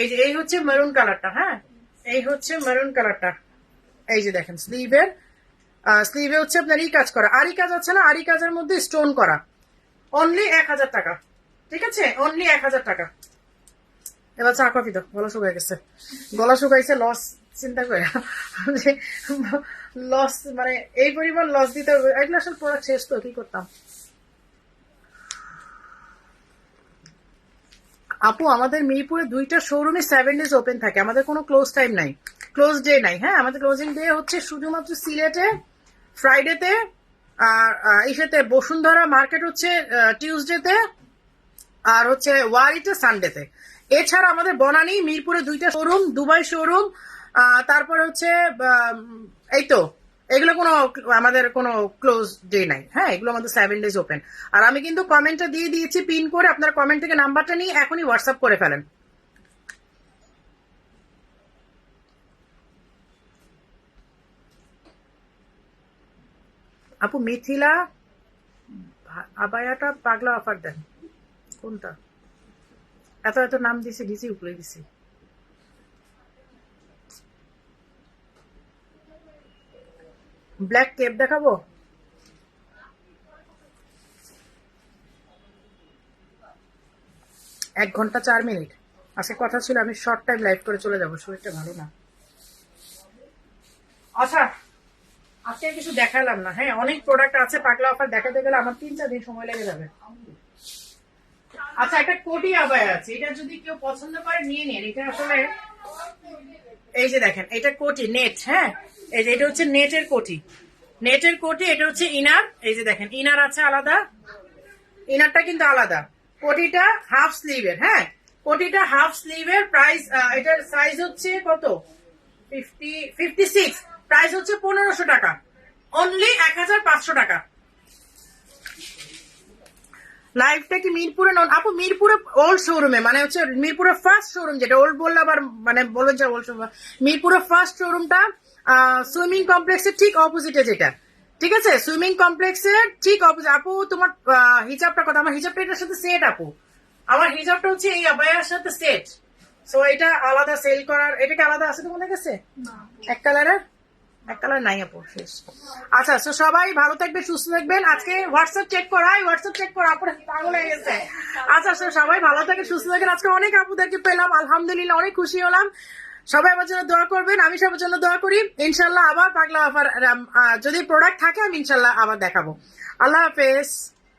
এই যে এই হচ্ছে মেরুন কালারটা, হ্যাঁ, এই হচ্ছে মেরুন কালারটা। এই যে দেখেন, স্লিভে হচ্ছে আপনার ই কাজ করা, আরি কাজ আছে না, আরি কাজের মধ্যে স্টোন করা। অনলি 1000 টাকা, ঠিক আছে, অনলি 1000 টাকা। এবার চা কফি তো, গলা শুকাই গেছে, গলা শুকাইছে লস চিন্তা করে, লস মানে এই পরিমাণ লস দিতে হবে। এগুলো আসলে প্রোডাক্ট শেষ তো কি করতাম। আপু, আমাদের মিরপুরে 2টা শোরুমে 7 ডেজ ওপেন থাকে, আমাদের কোনো ক্লোজ টাইম নাই, ক্লোজ ডে নাই। হ্যাঁ, আমাদের ক্লোজিং ডে হচ্ছে শুধুমাত্র সিলেটে ফ্রাইডেতে, আর ইসেতে বসুন্ধরা মার্কেট হচ্ছে টিউসডেতে, আর হচ্ছে ওয়ারিতে সানডেতে। এছাড়া আমাদের বনানী মিরপুরে 2টা শোরুম, দুবাই শোরুম, তারপরে হচ্ছে এই তো, এগুলো কোনো আমাদের কোনো ক্লোজ ডে নাই। হ্যাঁ, এগুলো আমাদের 7 ডেজ ওপেন। আর আমি কিন্তু কমেন্টটা দিয়ে দিয়েছি পিন করে, আপনার কমেন্ট থেকে নাম্বারটা নিয়ে এখনই হোয়াটসঅ্যাপ করে ফেলেন। আপু, মিথিলা আবায়াটা পাগলা অফার দেন, কোনটা? এত এত নাম দিছি, দিছি উপরে দিছি। ব্ল্যাক কেপ দেখাবো? এক ঘন্টা 4 মিনিট। আজকে কথা ছিল আমি শর্ট টাইম লাইভ করে চলে যাবো, শরীরটা ভালো না। আচ্ছা, আজকে কিছু দেখালাম না। হ্যাঁ, অনেক প্রোডাক্ট আছে, পাগলা অফার দেখাতে গেলে আমার 3-4 দিন সময় লেগে যাবে। আচ্ছা, একটা কোটি আবায়া আছে, এটা যদি কেউ পছন্দ করে নিয়ে নিন। এটা আসলে এই যে দেখেন, এটা কোটি নেট। হ্যাঁ, এই যে এটা হচ্ছে নেটের কোটি, নেটের কোটি। এটা হচ্ছে ইনার, এই যে দেখেন ইনার আছে আলাদা, ইনারটা কিন্তু আলাদা। কোটিটা হাফ স্লিভের, হ্যাঁ কোটিটা হাফ স্লিভের। প্রাইস এটার সাইজ হচ্ছে কত, 56। প্রাইস হচ্ছে 1500 টাকা, অনলি 1500 টাকা। লাইভটা কি মিরপুরে নন আপু? মিরপুরে ওল্ড শোরুমে, মানে হচ্ছে মিরপুরের ফার্স্ট শোরুম, যেটা ওল্ড বললে আবার মানে বলে যে ওল্ড শোরুম, মিরপুরের ফার্স্ট শোরুমটা সুইমিং কমপ্লেক্সের ঠিক অপোজিটে যেটা, ঠিক আছে? সুইমিং কমপ্লেক্সের ঠিক অপোজিট। আপু তোমার হিজাবটা কথা, আমার হিজাবটা এটার সাথে সেট আপু, আমার হিজাবটা হচ্ছে এই আবায়ার সাথে সেট। সো এটা আলাদা সেল করার, এটা কি আলাদা আছে তোমাদের কাছে? না এক কালারের, এক কালার নাই আপু, শেষ। আচ্ছা, তো সবাই ভালো থাকবেন, সুস্থ থাকবেন। আজকে হোয়াটসঅ্যাপ চেক করাই, হোয়াটসঅ্যাপ চেক করা আপনার পাগল হয়ে গেছে। আচ্ছা, তো সবাই ভালো থাকেন, সুস্থ থাকেন। আজকে অনেক আপুদেরকে পেলাম, আলহামদুলিল্লাহ অনেক খুশি হলাম। সবাই আমার জন্য দোয়া করবেন, আমি সবার জন্য দোয়া করি। ইনশাল্লাহ আবার পাগলা অফার যদি প্রোডাক্ট থাকে আমি ইনশাল্লাহ আবার দেখাবো। আল্লাহ হাফেজ।